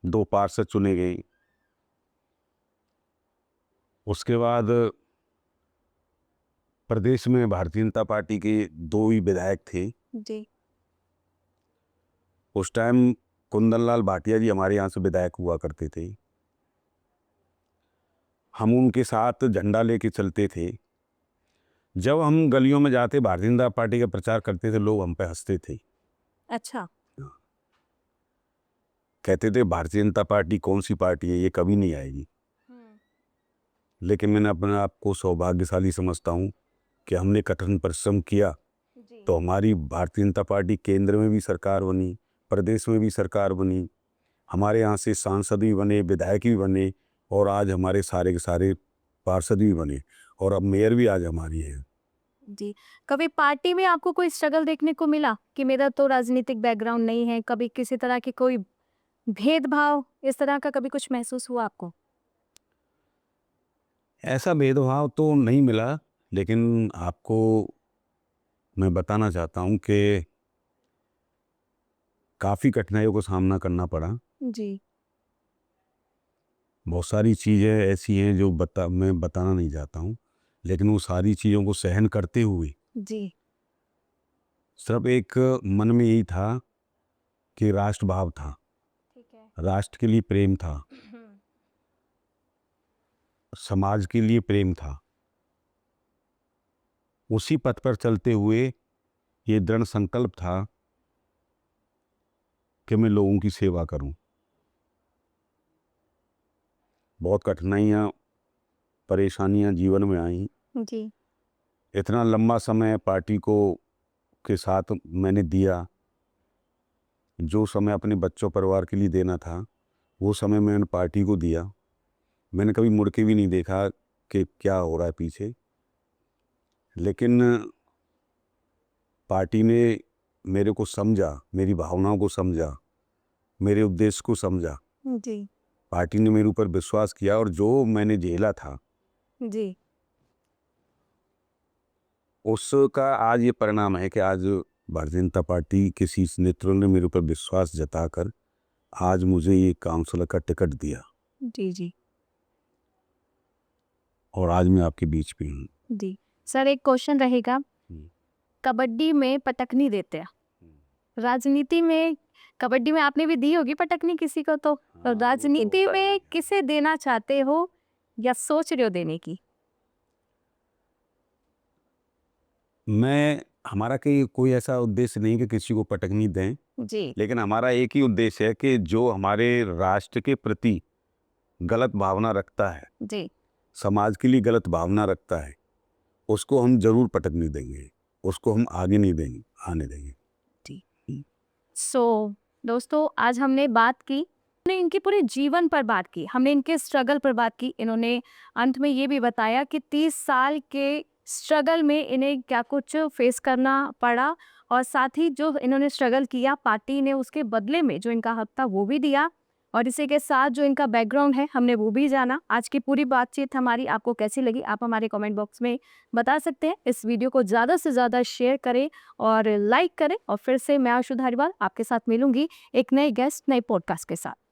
Speaker 2: 2 पार्षद चुने गए। उसके बाद प्रदेश में भारतीय जनता पार्टी के 2 ही विधायक थे।
Speaker 1: जी।
Speaker 2: उस टाइम कुंदनलाल भाटिया जी हमारे यहाँ से विधायक हुआ करते थे। हम उनके साथ झंडा लेके चलते थे। जब हम गलियों में जाते, भारतीय जनता पार्टी का प्रचार करते थे, लोग हम पे हंसते थे।
Speaker 1: अच्छा।
Speaker 2: कहते थे भारतीय जनता पार्टी कौन सी पार्टी है, ये कभी नहीं आएगी। लेकिन मैंने अपने आप को सौभाग्यशाली समझता हूँ कि हमने कठिन परिश्रम किया तो हमारी भारतीय जनता पार्टी केंद्र में भी सरकार बनी, प्रदेश में भी सरकार बनी, हमारे यहाँ से सांसद भी बने, विधायक भी बने और आज हमारे सारे के सारे पार्षद भी बने और अब मेयर भी आज हमारी है।
Speaker 1: जी। कभी पार्टी में आपको कोई स्ट्रगल देखने को मिला कि मेरा तो राजनीतिक बैकग्राउंड नहीं है, कभी किसी तरह की कोई भेदभाव इस तरह का कभी कुछ महसूस हुआ आपको?
Speaker 2: ऐसा भेदभाव तो नहीं मिला, लेकिन आपको मैं बताना चाहता हूँ कि काफ़ी कठिनाइयों का सामना करना पड़ा।
Speaker 1: जी।
Speaker 2: बहुत सारी चीज़ें ऐसी हैं जो मैं बताना नहीं चाहता हूँ, लेकिन वो सारी चीज़ों को सहन करते हुए
Speaker 1: जी।
Speaker 2: सिर्फ एक मन में यही था कि राष्ट्र भाव था,
Speaker 1: ठीक है।
Speaker 2: राष्ट्र के लिए प्रेम था, समाज के लिए प्रेम था। उसी पथ पर चलते हुए ये दृढ़ संकल्प था कि मैं लोगों की सेवा करूं। बहुत कठिनाइयाँ, परेशानियां जीवन में आई।
Speaker 1: जी।
Speaker 2: इतना लंबा समय पार्टी को के साथ मैंने दिया, जो समय अपने बच्चों परिवार के लिए देना था वो समय मैंने पार्टी को दिया। मैंने कभी मुड़ के भी नहीं देखा कि क्या हो रहा है पीछे, लेकिन पार्टी ने मेरे को समझा, मेरी भावनाओं को समझा, मेरे उद्देश्य को समझा।
Speaker 1: जी।
Speaker 2: पार्टी ने मेरे ऊपर विश्वास किया और जो मैंने झेला था
Speaker 1: जी।
Speaker 2: उसका आज ये परिणाम है कि आज भारतीय जनता पार्टी के शीर्ष नेतृत्व ने मेरे ऊपर विश्वास जताकर आज मुझे ये काउंसलर का टिकट दिया
Speaker 1: जी। जी।
Speaker 2: और आज मैं आपके बीच में हूँ।
Speaker 1: जी। सर, एक क्वेश्चन रहेगा। कबड्डी में पटकनी देते हैं, राजनीति में कबड्डी में आपने भी दी होगी पटकनी किसी को, तो
Speaker 2: वो
Speaker 1: राजनीति
Speaker 2: तो
Speaker 1: में किसे देना चाहते हो या सोच रहे हो देने की?
Speaker 2: हमारा कोई ऐसा उद्देश्य नहीं कि किसी को पटकनी दें,
Speaker 1: जी।
Speaker 2: लेकिन हमारा एक ही उद्देश्य है कि जो हमारे राष्ट्र के प्रति गलत भावना रखता है,
Speaker 1: जी।
Speaker 2: समाज के लिए गलत भावना रखता है, उसको हम जरूर पटकनी देंगे, उसको हम आगे नहीं देंगे, आने देंगे।
Speaker 1: दोस्तों, आज हमने बात की, हमने इनके पूरे जीवन पर बात की, हमने इनके स्ट्रगल पर बात की। इन्होंने अंत में ये भी बताया कि 30 साल के स्ट्रगल में इन्हें क्या कुछ फेस करना पड़ा, और साथ ही जो इन्होंने स्ट्रगल किया पार्टी ने उसके बदले में जो इनका हक था वो भी दिया, और इसी के साथ जो इनका बैकग्राउंड है हमने वो भी जाना। आज की पूरी बातचीत हमारी आपको कैसी लगी आप हमारे कमेंट बॉक्स में बता सकते हैं। इस वीडियो को ज़्यादा से ज़्यादा शेयर करें और लाइक करें, और फिर से मैं आशु धारीवाल आपके साथ मिलूंगी एक नए गेस्ट, नए पॉडकास्ट के साथ।